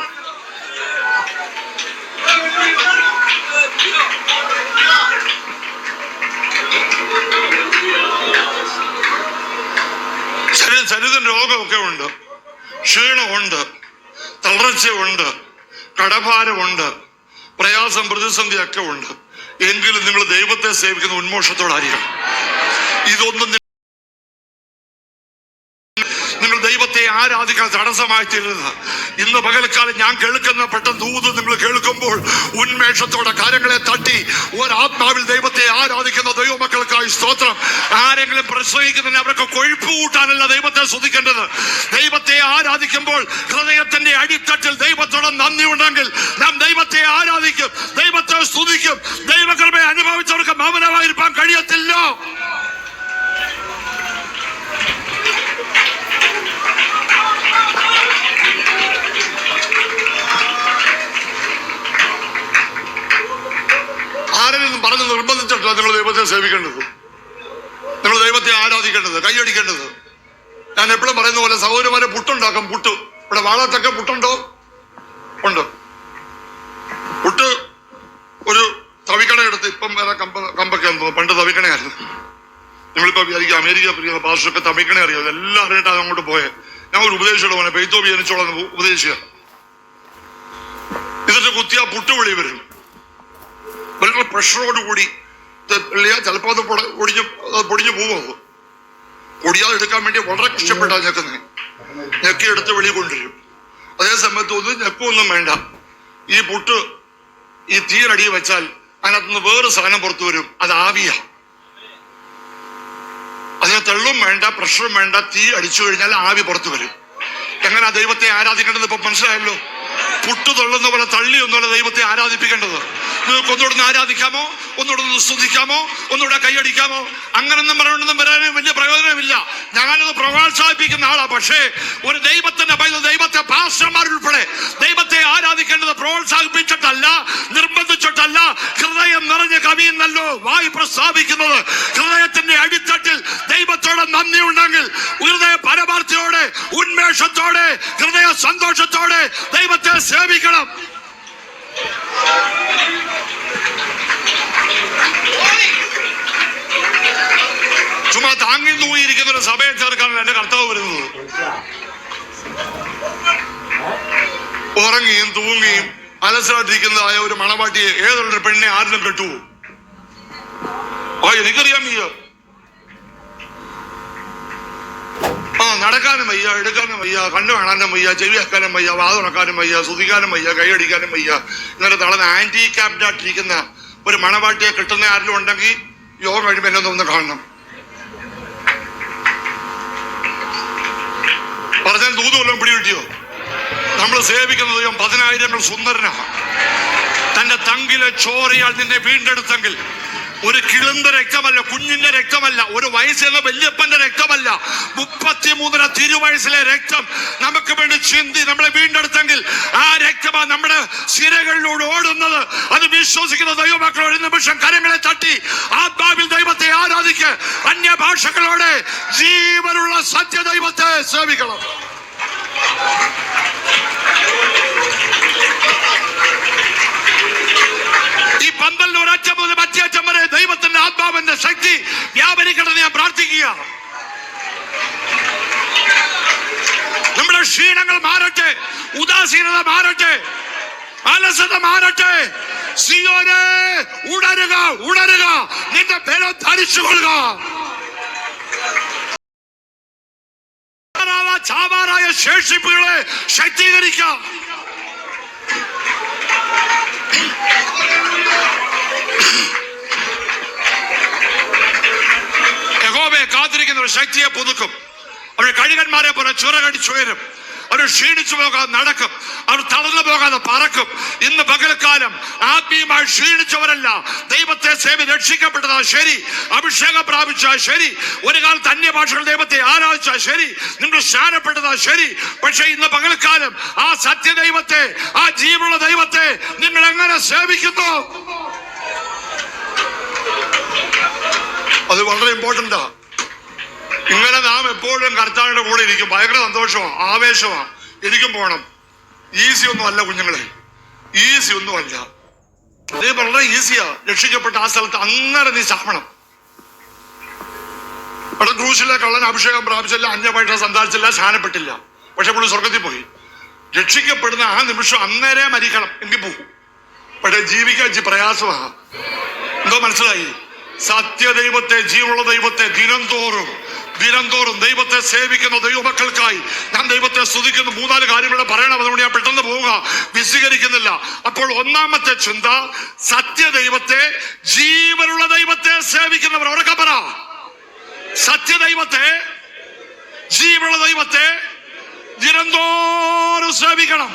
ശരീരത്തിന് രോഗമൊക്കെ ഉണ്ട്, ക്ഷീണമുണ്ട്, തളർച്ചയുണ്ട്, കടഭാരമുണ്ട്, പ്രയാസം പ്രതിസന്ധിയൊക്കെ ഉണ്ട്. എങ്കിലും നിങ്ങൾ ദൈവത്തെ സേവിക്കുന്ന ഉന്മോഷത്തോടായിരിക്കണം. ഇതൊന്നും നിങ്ങൾ ദൈവത്തെ ആരാധിക്കാൻ തടസ്സമായി തീരുന്നത്. ഇന്ന് പകൽക്കാലം ഞാൻ കേൾക്കുന്ന പെട്ടെന്ന് ദൂത് നിങ്ങൾ കേൾക്കുമ്പോൾ ഉന്മേഷത്തോടെ കാര്യങ്ങളെ തട്ടി ഒരാത്മാവിൽ ദൈവത്തെ ആരാധിക്കുന്ന ദൈവമക്കൾക്കായി സ്തോത്രം. ആരെങ്കിലും പ്രസംഗിക്കുന്നതിന് അവർക്ക് കൊഴുപ്പ് കൂട്ടാനല്ല ദൈവത്തെ സ്തുതിക്കേണ്ടത്. ദൈവത്തെ ആരാധിക്കുമ്പോൾ ഹൃദയത്തിന്റെ അടിത്തട്ടിൽ ദൈവത്തോടെ നന്ദി ഉണ്ടെങ്കിൽ നാം ദൈവത്തെ ആരാധിക്കും, ദൈവത്തെ സ്തുതിക്കും. ദൈവകൃപയെ അനുഭവിച്ചവർക്ക് മൗനമായിരിക്കാൻ കഴിയത്തില്ല. ആരെങ്കിലും പറഞ്ഞ് നിർബന്ധിച്ചിട്ടില്ല നിങ്ങൾ ദൈവത്തെ സേവിക്കേണ്ടത്, നിങ്ങൾ ദൈവത്തെ ആരാധിക്കേണ്ടത്, കൈയടിക്കേണ്ടത്. ഞാൻ എപ്പോഴും പറയുന്ന പോലെ സഹോദരന്മാരെ പുട്ടുണ്ടാക്കും. പുട്ട് ഇവിടെ വാളത്തൊക്കെ പുട്ടുണ്ടോ? ഉണ്ട്. പുട്ട് ഒരു തവിക്കണ എടുത്ത്, ഇപ്പം വേറെ കമ്പൊക്കെ പണ്ട് തവിക്കണയായിരുന്നു. നിങ്ങളിപ്പോ വിചാരിക്കും അമേരിക്ക ഭാഷയൊക്കെ തമിക്കണ അറിയാം, എല്ലാം അറിഞ്ഞിട്ടാണ് അങ്ങോട്ട് പോയെ. ഞാൻ ഒരു ഉപദേശിയുടെ പോലെ പെയ്ത്തോബി ജനിച്ചോളാം ഉപദേശിക്കുക. ഇതിന്റെ കുത്തിയ പുട്ടുവിളി വരും, വളരെ പ്രഷറോടുകൂടി. ചിലപ്പോ അത് പൊടിഞ്ഞു പോവോ. പൊടിയാതെ എടുക്കാൻ വേണ്ടി വളരെ കഷ്ടപ്പെട്ടാ ഞെക്കുന്നത്. ഞെക്കി എടുത്ത് വെളിയിൽ കൊണ്ടുവരും. അതേ സമയത്ത് ഒന്നും ഞെക്കൊന്നും വേണ്ട. ഈ പുട്ട് ഈ തീരടി വെച്ചാൽ അതിനകത്തുനിന്ന് വേറെ സാധനം പുറത്തു വരും, അത് ആവിയാ. അതിന് തെള്ളും വേണ്ട, പ്രഷറും വേണ്ട. തീ അടിച്ചു കഴിഞ്ഞാൽ ആവി പുറത്തു വരും. എങ്ങനെയാ ദൈവത്തെ ആരാധിക്കേണ്ടത് ഇപ്പൊ മനസ്സിലായല്ലോ. പുട്ട് തൊള്ളുന്ന പോലെ തള്ളിയൊന്നുമല്ല ദൈവത്തെ ആരാധിപ്പിക്കേണ്ടത്. നിങ്ങൾക്ക് ഒന്നുകൂടെ ആരാധിക്കാമോ, ഒന്നുകൂടെ സ്തുതിക്കാമോ, ഒന്നുകൂടെ കൈയടിക്കാമോ? അങ്ങനൊന്നും പറഞ്ഞൊന്നും വരാനും വലിയ പ്രയോജനമില്ല. ഞാനത് പ്രോത്സാഹിപ്പിക്കുന്ന ആളാ. പക്ഷേ ഒരു ദൈവത്തിന്റെ ദൈവത്തെ പാസ്റ്റർമാരുൾപ്പെടെ ദൈവത്തെ ആരാധിക്കേണ്ടത് പ്രോത്സാഹിപ്പിച്ചിട്ടല്ല, നിർബന്ധിച്ചിട്ടല്ല. ഹൃദയം നിറഞ്ഞ് കവിയുന്നല്ലോ വായി പ്രസ്താവിക്കുന്നത്. ഹൃദയത്തിന്റെ അടിത്തട്ടിൽ ദൈവത്തോടെ നന്ദി ഉണ്ടെങ്കിൽ ഹൃദയ പരമാർത്ഥിയോടെ ഉന്മേഷത്തോടെ ഹൃദയ സന്തോഷത്തോടെ ദൈവത്തെ സേവിക്കണം. ചുമ്മാ താങ്ങി തൂങ്ങിയിരിക്കുന്ന ഒരു സഭയെ ചേർക്കാനാണ് എന്റെ കർത്താവ് വരുന്നത്. ഉറങ്ങിയും തൂങ്ങിയും അലസായിട്ടിരിക്കുന്നതായ ഒരു മണവാട്ടിയെ ഏതൊരു പെണ്ണെ ആരിലും കെട്ടുവോ? എനിക്കറിയാം. നടക്കാനും വയ്യ, എടുക്കാനും വയ്യ, കണ്ണു കാണാനും വയ്യ, ചെവി വെക്കാനും വയ്യ, വാതുണക്കാനും വയ്യ, ശ്രുതിക്കാനും വയ്യ, കൈയടിക്കാനും വയ്യ. ഇന്നലെ തളർന്ന് ഹാൻഡിക്യാപ്ഡായിട്ടിരിക്കുന്ന ഒരു മണവാട്ടിയെ കിട്ടുന്ന ആരിലും ഉണ്ടെങ്കിൽ യോഗം കഴിയുമ്പോൾ എന്നെ ഒന്ന് കാണണം. പറഞ്ഞാൽ ദൂതുവല്ലോ പിടി കിട്ടിയോ? നമ്മൾ സേവിക്കുന്ന ദൈവം 10,000 സുന്ദരനാണ്. തന്റെ തങ്കിലെ ചോരയാൽ നിന്നെ വീണ്ടെടുത്തെങ്കിൽ ഒരു കിളുന്ന രക്തമല്ല, കുഞ്ഞിന്റെ രക്തമല്ല, ഒരു വയസ്സുള്ള വല്യപ്പന്റെ രക്തമല്ല, 33 തിരുവയസ്സിലെ രക്തം നമുക്ക് വേണ്ടി ചിന്തി നമ്മളെ വീണ്ടെടുത്തെങ്കിൽ ആ രക്തമാണ് നമ്മുടെ സിരകളിലൂടെ ഓടുന്നത്. അത് വിശ്വസിക്കുന്ന ദൈവമക്കൾ ഒരു നിമിഷം കരങ്ങളെ തട്ടി ആത്മാവിൽ ദൈവത്തെ ആരാധിക്ക്. അന്യഭാഷകളോടെ ജീവനുള്ള സത്യദൈവത്തെ സേവിക്കണം. ഈ 12 ഒരറ്റം മുതൽ മറ്റേറ്റം വരെ ദൈവത്തിന്റെ ആത്മാവിന്റെ ശക്തി വ്യാപരിക്കണമെന്ന് ഞാൻ പ്രാർത്ഥിക്കുക. നമ്മുടെ ക്ഷീണങ്ങൾ മാറട്ടെ, ഉദാസീനത മാറട്ടെ, അലസത മാറട്ടെ, സിയോനെ ഉണരുക, ഉണരുക, നിന്റെ ബലം ധരിച്ചുകൊള്ളുക. ചാവാറായ ശേഷിപ്പുകളെ ശക്തീകരിക്കാം. യഹോവയെ കാത്തിരിക്കുന്ന ഒരു ശക്തിയെ പുതുക്കും. അവർ കഴുകന്മാരെ പോലെ ചിറകടിച്ചുയരും. അവർ ക്ഷീണിച്ചു പോകാതെ നടക്കും. അവർ തളർന്നു പോകാതെ പറക്കും. ഇന്ന് പകൽക്കാലം ആത്മീയമായി ക്ഷീണിച്ചവരല്ല, ദൈവത്തെ സേവി രക്ഷിക്കപ്പെട്ടതാ ശരി, അഭിഷേകം പ്രാപിച്ചാൽ ശരി, ഒരു കാലത്ത് അന്യഭാഷകൾ ദൈവത്തെ ആരാധിച്ചാൽ ശരി, നിങ്ങൾ സ്നാനപ്പെട്ടതാ ശരി. പക്ഷെ ഇന്ന് പകൽക്കാലം ആ സത്യദൈവത്തെ, ആ ജീവനുള്ള ദൈവത്തെ നിങ്ങൾ എങ്ങനെ സേവിക്കുന്നു? അത് വളരെ ഇമ്പോർട്ടന്റാ. ഇങ്ങനെ നാം എപ്പോഴും കർത്താവിന്റെ കൂടെ ഇരിക്കും. ഭയങ്കര സന്തോഷമാണ്, ആവേശമാണ്. എനിക്കും പോകണം. ഈസി ഒന്നും അല്ല കുഞ്ഞുങ്ങളെ, ഈസി ഒന്നും അല്ല. നീ വളരെ ഈസിയാ രക്ഷിക്കപ്പെട്ട ആ സ്ഥലത്ത് അങ്ങനെ നീ ചാമണം. അവിടെ ക്രൂശിലെ കള്ളൻ അഭിഷേകം പ്രാപിച്ചില്ല, അന്യഭാഷ സംസാരിച്ചില്ല, സ്നാനപ്പെട്ടില്ല. പക്ഷെ പുള്ളി സ്വർഗത്തിൽ പോയി. രക്ഷിക്കപ്പെടുന്ന ആ നിമിഷം അന്നേരെ മരിക്കണം, എങ്കിൽ പോകും. പക്ഷെ ജീവിക്കാൻ ഇച്ചിരി പ്രയാസമാണ്. എന്തോ മനസ്സിലായി? സത്യദൈവത്തെ, ജീവനുള്ള ദൈവത്തെ ദിനംതോറും ദൈവത്തെ സേവിക്കുന്ന ദൈവമക്കൾക്കായി ഞാൻ ദൈവത്തെ സ്തുതിക്കുന്നു. 3-4 കാര്യങ്ങളെ പറയണം, അതുകൊണ്ട് ഞാൻ പെട്ടെന്ന് പോവുക, വിശദീകരിക്കുന്നില്ല. അപ്പോൾ ഒന്നാമത്തെ ചിന്ത, സത്യദൈവത്തെ, ജീവനുള്ള ദൈവത്തെ സേവിക്കുന്നവർ. ഉറക്കെ പറ, സത്യദൈവത്തെ, ജീവനുള്ള ദൈവത്തെ ദിനംതോറും സേവിക്കണം.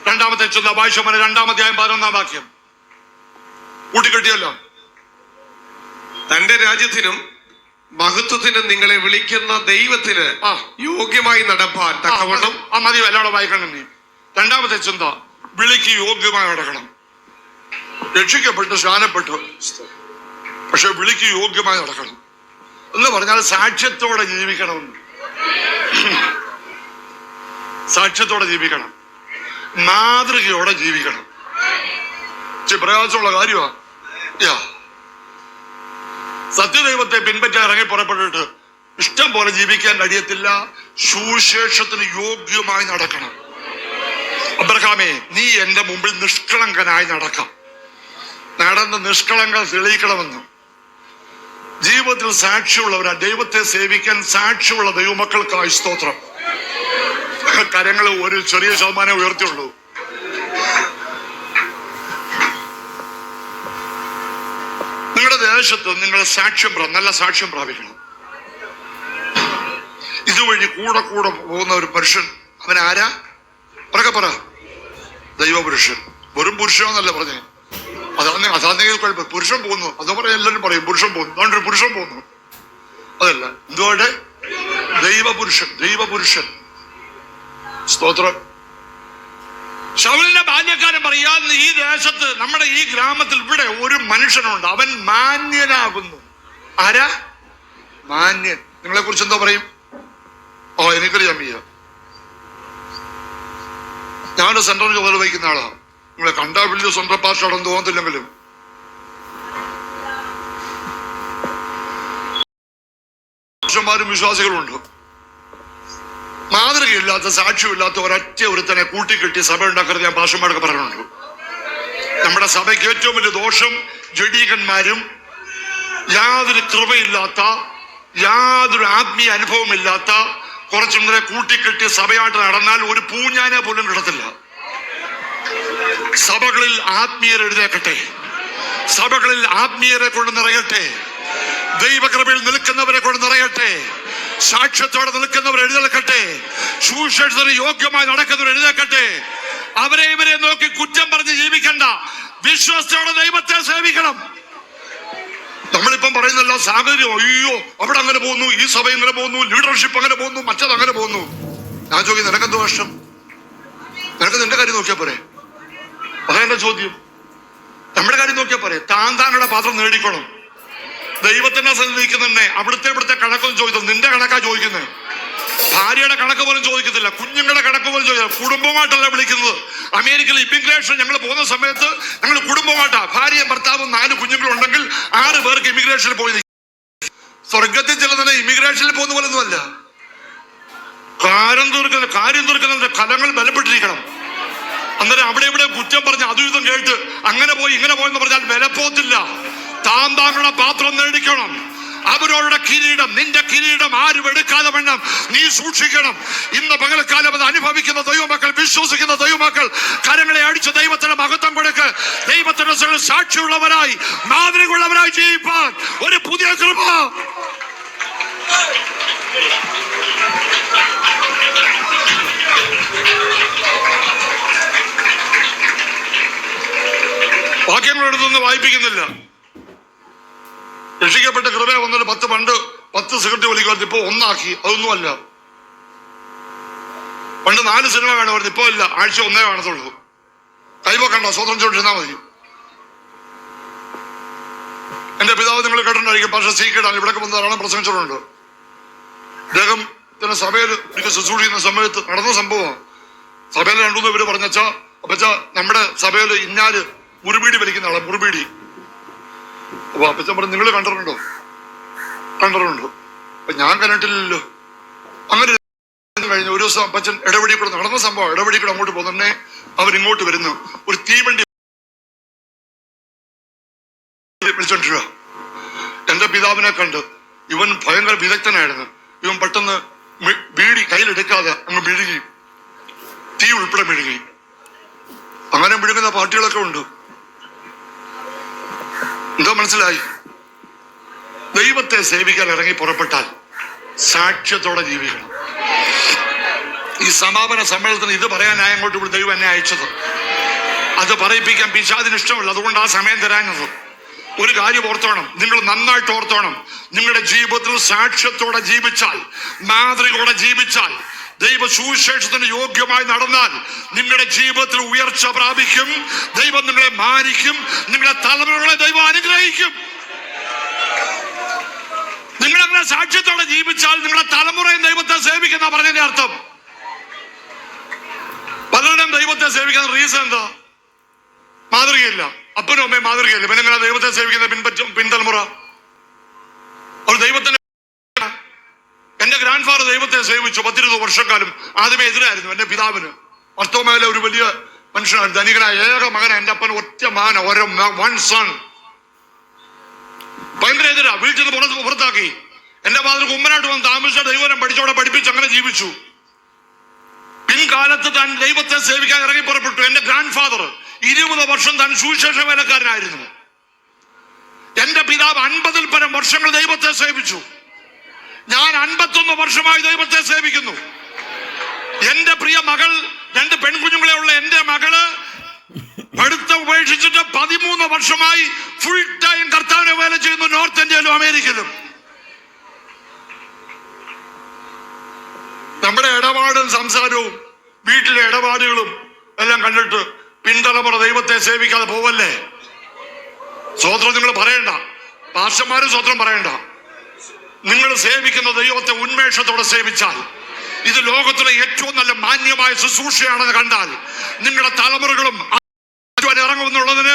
രണ്ടാമത്തെ ചിന്ത ഭാഷ്യമന 2-ാം അധ്യായം 11-ാം വാക്യം കൂട്ടിക്കെട്ടിയല്ലോ. തന്റെ രാജ്യത്തിനും മഹത്വത്തിനും നിങ്ങളെ വിളിക്കുന്ന ദൈവത്തിന് യോഗ്യമായി നടപ്പാൻ തക്കവണ്ണം. മതി, എല്ലാവരും വായിക്കണം. നീ രണ്ടാമത്തെ ചിന്ത, വിളിക്ക് യോഗ്യമായി നടക്കണം. രക്ഷിക്കപ്പെട്ടു, സ്നാനപ്പെട്ടു, പക്ഷെ വിളിക്ക് യോഗ്യമായി നടക്കണം എന്ന് പറഞ്ഞാൽ സാക്ഷ്യത്തോടെ ജീവിക്കണമെന്ന്. സാക്ഷ്യത്തോടെ ജീവിക്കണം, മാതൃകയോടെ ജീവിക്കണം. പ്രയാസമുള്ള കാര്യമാ. സത്യദൈവത്തെ പിൻപറ്റാൻ ഇറങ്ങി പുറപ്പെട്ടിട്ട് ഇഷ്ടം പോലെ ജീവിക്കാൻ കഴിയത്തില്ല. സുവിശേഷത്തിന് യോഗ്യമായി നടക്കണം. അബ്രഹാമേ, നീ എന്റെ മുമ്പിൽ നിഷ്കളങ്കനായി നടക്കാം. നടന്ന് നിഷ്കളങ്ക തെളിയിക്കണമെന്ന്. ജീവിതത്തിൽ സാക്ഷിയുള്ളവരാ. ദൈവത്തെ സേവിക്കാൻ സാക്ഷിയുള്ള ദൈവമക്കൾക്കായി സ്തോത്രം. കരങ്ങൾ ഒരു ചെറിയ ശതമാനം ഉയർത്തിയുള്ളൂ. നിങ്ങളുടെ ദേശത്ത് നിങ്ങൾ സാക്ഷ്യം, നല്ല സാക്ഷ്യം പ്രാപിക്കണം. ഇതുവഴി കൂടെ കൂടെ പോകുന്ന ഒരു പുരുഷൻ, അവൻ ആരാ? പറ, ദൈവപുരുഷൻ. വെറും പുരുഷനെന്നല്ല പറഞ്ഞേ, അതാണെങ്കിൽ കുഴപ്പം. പുരുഷൻ പോകുന്നു, അത് പറയാൻ എല്ലാവരും പറയും പുരുഷൻ പോകുന്നു, അതുകൊണ്ട് പുരുഷൻ പോകുന്നു. അതല്ല, എന്തുകൊണ്ട് ദൈവപുരുഷൻ. സ്തോത്രം. ശൗലിന്റെ ബാല്യക്കാരൻ പറയാന്ന്, ഈ ദേശത്ത്, നമ്മുടെ ഈ ഗ്രാമത്തിൽ ഇവിടെ ഒരു മനുഷ്യനുണ്ട്, അവൻ മാന്യനാകുന്നു. ആരാ? മാന്യൻ. നിങ്ങളെ കുറിച്ച് എന്താ പറയും? എനിക്കറിയാൻ വയ്യ. ഞാനൊരു സെൻട്രൽ ചുമതല വഹിക്കുന്ന ആളാ. നിങ്ങളെ കണ്ടാ വലിയ സെൻട്രൽ പാർട്ടിയാണെന്ന് തോന്നത്തില്ലെങ്കിലും പുരുഷന്മാരും വിശ്വാസികളുണ്ട്. മാതൃകയില്ലാത്ത, സാക്ഷ്യമില്ലാത്ത ഒരൊറ്റ ഒരുത്തനെ കൂട്ടിക്കെട്ടി സഭ ഉണ്ടാക്കരുത് ഞാൻ പാഷന്മാരൊക്കെ പറയുന്നുണ്ട്. നമ്മുടെ സഭയ്ക്ക് ഏറ്റവും വലിയ ദോഷം ജഡീകന്മാരും യാതൊരു കൃപയില്ലാത്ത, യാതൊരു ആത്മീയ അനുഭവമില്ലാത്ത കുറച്ചുങ്ങനെ കൂട്ടിക്കെട്ടി സഭയായിട്ട് നടന്നാൽ ഒരു പൂഞ്ഞാനെ പോലും കിടത്തില്ല. സഭകളിൽ ആത്മീയർ എഴുതേക്കട്ടെ, സഭകളിൽ ആത്മീയരെ കൊണ്ട് നിറയട്ടെ, ദൈവകൃപയിൽ നിൽക്കുന്നവരെ കൊണ്ട് നിറയട്ടെ, സാക്ഷ്യത്തോടെ നിൽക്കുന്നവർ എഴുന്നേൽക്കട്ടെ, സുവിശേഷത്തിന് യോഗ്യമായി നടക്കുന്നവർ എഴുന്നേൽക്കട്ടെ. അവരെ ഇവരെ നോക്കി കുറ്റം പറഞ്ഞ് ജീവിക്കണ്ട, വിശ്വാസത്തോടെ ദൈവത്തെ സേവിക്കണം. നമ്മളിപ്പം പറയുന്നല്ല സാഹചര്യം, അയ്യോ അവിടെ അങ്ങനെ പോകുന്നു, ഈ സഭ ഇങ്ങനെ പോകുന്നു, ലീഡർഷിപ്പ് അങ്ങനെ പോകുന്നു, മറ്റത് അങ്ങനെ പോകുന്നു. ഞാൻ ചോദിക്കും, നിനക്കെന്ത് വർഷം? നിനക്ക് നിന്റെ കാര്യം നോക്കിയാ പോരെ? അതെന്റെ ചോദ്യം. നമ്മുടെ കാര്യം നോക്കിയാ പോരെ? താങ്കളുടെ പാത്രം നേടിക്കണം. ദൈവത്തിന്റെ സന്നിധിക്കുന്നെ അവിടുത്തെ കണക്കൊന്നും ചോദിക്കുന്നത്, നിന്റെ കണക്കാ ചോദിക്കുന്നത്. ഭാര്യയുടെ കണക്ക് പോലും ചോദിക്കത്തില്ല, കുഞ്ഞുങ്ങളുടെ കണക്ക് പോലും ചോദിക്കില്ല. കുടുംബമായിട്ടല്ല വിളിക്കുന്നത്. അമേരിക്കയിൽ ഇമിഗ്രേഷൻ ഞങ്ങൾ പോകുന്ന സമയത്ത് ഞങ്ങൾ കുടുംബമായിട്ടാ, ഭാര്യയും ഭർത്താവും 4 കുഞ്ഞുങ്ങളുണ്ടെങ്കിൽ 6 പേർക്ക് ഇമിഗ്രേഷനിൽ പോയി. സ്വർഗത്തിൽ ചിലതന്നെ ഇമിഗ്രേഷനിൽ പോകുന്ന പോലൊന്നുമല്ല. കാര്യം തീർക്കുന്ന കലങ്ങൾ ബലപ്പെട്ടിരിക്കണം. അന്നേരം അവിടെ ഇവിടെ കുറ്റം പറഞ്ഞ് അതും ഇതും കേട്ട് അങ്ങനെ പോയി ഇങ്ങനെ പോയെന്ന് പറഞ്ഞാൽ വിലപ്പോത്തില്ല. താങ്കളുടെ പാത്രം നേടിക്കണം. അവരോരുടെ കിരീടം, നിന്റെ കിരീടം ആരും എടുക്കാതെ വണ്ണം നീ സൂക്ഷിക്കണം. ഇന്ന് പകൽക്കാലം അത് അനുഭവിക്കുന്ന ദൈവമക്കൾ, വിശ്വസിക്കുന്ന ദൈവമക്കൾ കരങ്ങളെ അടിച്ച് ദൈവത്തിന്റെ മഹത്വം കൊടുക്ക്. ദൈവത്തിന്റെ സാക്ഷിയുള്ളവരായി, മാതൃകയുള്ളവരായി ജീവിപ്പാൻ ഒരു പുതിയ കൃപ. വാക്യങ്ങൾ എടുത്തൊന്നും വായിപ്പിക്കുന്നില്ല. രക്ഷിക്കപ്പെട്ട കൃപ വന്നിട്ട് 10 സിഗരറ്റ് വലിക്കുമായിരുന്നു, ഇപ്പൊ 1 ആക്കി. അതൊന്നുമല്ല. പണ്ട് 4 സിനിമ കാണുമായിരുന്നു, ഇപ്പൊ ഇല്ല, ആഴ്ച 1 കാണത്തുള്ളൂ. കൈവക്കണ്ട, സ്വതന്ത്രം ചോദിച്ചിരുന്നാ മതി. എന്റെ പിതാവ് നിങ്ങൾ കേട്ടിട്ടുണ്ടായിരിക്കും, പക്ഷെ സീക്കേടാണ്. ഇവിടെ വന്ന് ധാരാളം പ്രസംഗിച്ചിട്ടുണ്ട്. അദ്ദേഹത്തിന് സഭയിൽ എനിക്ക് ശുശ്രൂഷിക്കുന്ന സമയത്ത് നടന്ന സംഭവമാണ്. സഭയിൽ 2-3 പേര് പറഞ്ഞാ അപ്പച്ചാ നമ്മുടെ സഭയിൽ ഇന്നാല് മുറിബീടി വലിക്കുന്ന ആളെ, മുറിബീടി. അപ്പൊ അപ്പച്ചൻ പറഞ്ഞു, നിങ്ങൾ കണ്ടിട്ടുണ്ടോ? അപ്പൊ ഞാൻ കണ്ടിട്ടില്ലല്ലോ. അങ്ങനെ കഴിഞ്ഞ ഒരു ദിവസം അപ്പച്ചൻ ഇടവഴി കൂടെ നടന്ന സംഭവം, ഇടവഴി കൂടെ അങ്ങോട്ട് പോകുന്നെ അവരിങ്ങോട്ട് വരുന്നു. ഒരു തീവണ്ടി വിളിച്ചോണ്ടിരിക്കുക. എന്റെ പിതാവിനെ കണ്ട്, ഇവൻ ഭയങ്കര വിദഗ്ധനായിരുന്നു. ഇവൻ പെട്ടെന്ന് ബീഡി കയ്യിലെടുക്കാതെ അങ്ങ് മെഴുകി, തീ ഉൾപ്പെടെ മെഴുകി. അങ്ങനെ മെഴുകുന്ന പാർട്ടികളൊക്കെ ഉണ്ട്. എന്തോ മനസ്സിലായി? ദൈവത്തെ സേവിക്കാൻ ഇറങ്ങി പുറപ്പെട്ടാൽ സാക്ഷ്യത്തോടെ ജീവിക്കണം. ഈ സമാപന സമ്മേളനത്തിന് ഇത് പറയാനായി അങ്ങോട്ട് ഇവിടെ ദൈവം എന്നെ അയച്ചത്. അത് പറയിപ്പിക്കാൻ പിശാചിന് ഇഷ്ടമല്ല, അതുകൊണ്ട് ആ സമയം തരാഞ്ഞത്. ഒരു കാര്യം ഓർത്തോണം, നിങ്ങൾ നന്നായിട്ട് ഓർത്തോണം. നിങ്ങളുടെ ജീവിതത്തിൽ സാക്ഷ്യത്തോടെ ജീവിച്ചാൽ, മാതൃകയോടെ ജീവിച്ചാൽ, ദൈവ സുവിശേഷത്തിന് യോഗ്യമായി നടന്നാൽ നിങ്ങളുടെ ജീവിതത്തിൽ ഉയർച്ച പ്രാപിക്കും. ദൈവം നിങ്ങളെ മാനിക്കും. നിങ്ങളുടെ തലമുറകളെ ദൈവം അനുഗ്രഹിക്കും. നിങ്ങളങ്ങനെ സാക്ഷ്യത്തോടെ ജീവിച്ചാൽ നിങ്ങളുടെ തലമുറയും ദൈവത്തെ സേവിക്കുന്ന പറഞ്ഞതിന്റെ അർത്ഥം. പലരുടെയും ദൈവത്തെ സേവിക്കുന്ന റീസൺ എന്താ? മാതൃകയില്ല. അപ്പനും അമ്മയും മാതൃകയില്ല. പിന്നെ എങ്ങനെ ദൈവത്തെ സേവിക്കുന്ന പിൻതലമുറ? അവർ ദൈവത്തിന്റെ, എന്റെ ഗ്രാൻഡ് ഫാദർ ദൈവത്തെ സേവിച്ചു 10-20 വർഷക്കാലം. ആദ്യമേ എതിരായിരുന്നു എന്റെ പിതാവിന്. വർത്തമാനിലെ ഒരു വലിയ മനുഷ്യനാണ്, ധനികനായ ഏക മകന. എന്റെ അപ്പൻ ഒറ്റ മകന, വൺ സൺ. ഭയങ്കര എതിരാ. വീട്ടിൽ നിന്ന് പുറത്താക്കി. എന്റെ ഫാദർക്ക് ഉമ്മനായിട്ട് വന്ന് താമസിച്ച ദൈവനം പഠിച്ചോടെ പഠിപ്പിച്ച് അങ്ങനെ ജീവിച്ചു. പിൻകാലത്ത് താൻ ദൈവത്തെ സേവിക്കാൻ ഇറങ്ങി പുറപ്പെട്ടു. എന്റെ ഗ്രാൻഡ് ഫാദർ 20 വർഷം താൻ സുവിശേഷ വേലക്കാരനായിരുന്നു. എന്റെ പിതാവ് 50-ൽ പരം വർഷങ്ങൾ ദൈവത്തെ സേവിച്ചു. ഞാൻ 51 വർഷമായി ദൈവത്തെ സേവിക്കുന്നു. എന്റെ പ്രിയ മകൾ, 2 പെൺകുഞ്ഞുങ്ങളെ ഉള്ള എന്റെ മകള് പഠിത്തം ഉപേക്ഷിച്ചിട്ട് 13 വർഷമായി ഫുൾ ടൈം കർത്താവിനെ വേല ചെയ്യുന്നു, നോർത്ത് ഇന്ത്യയിലും അമേരിക്കയിലും. നമ്മുടെ ഇടപാടും സംസാരവും വീട്ടിലെ ഇടപാടുകളും എല്ലാം കണ്ടിട്ട് പിൻതലമുറ ദൈവത്തെ സേവിക്കാതെ പോവല്ലേ? സ്വോത്രം നിങ്ങൾ പറയണ്ട, പാസ്റ്റർമാരും സ്വോത്രം പറയണ്ട. നിങ്ങൾ സേവിക്കുന്ന ദൈവത്തെ ഉന്മേഷത്തോടെ സേവിച്ചാൽ, ഇത് ലോകത്തിലെ ഏറ്റവും നല്ല മാന്യമായ ശുശ്രൂഷയാണെന്ന് കണ്ടാൽ, നിങ്ങളുടെ തലമുറകളും ഇറങ്ങുമെന്നുള്ളതിന്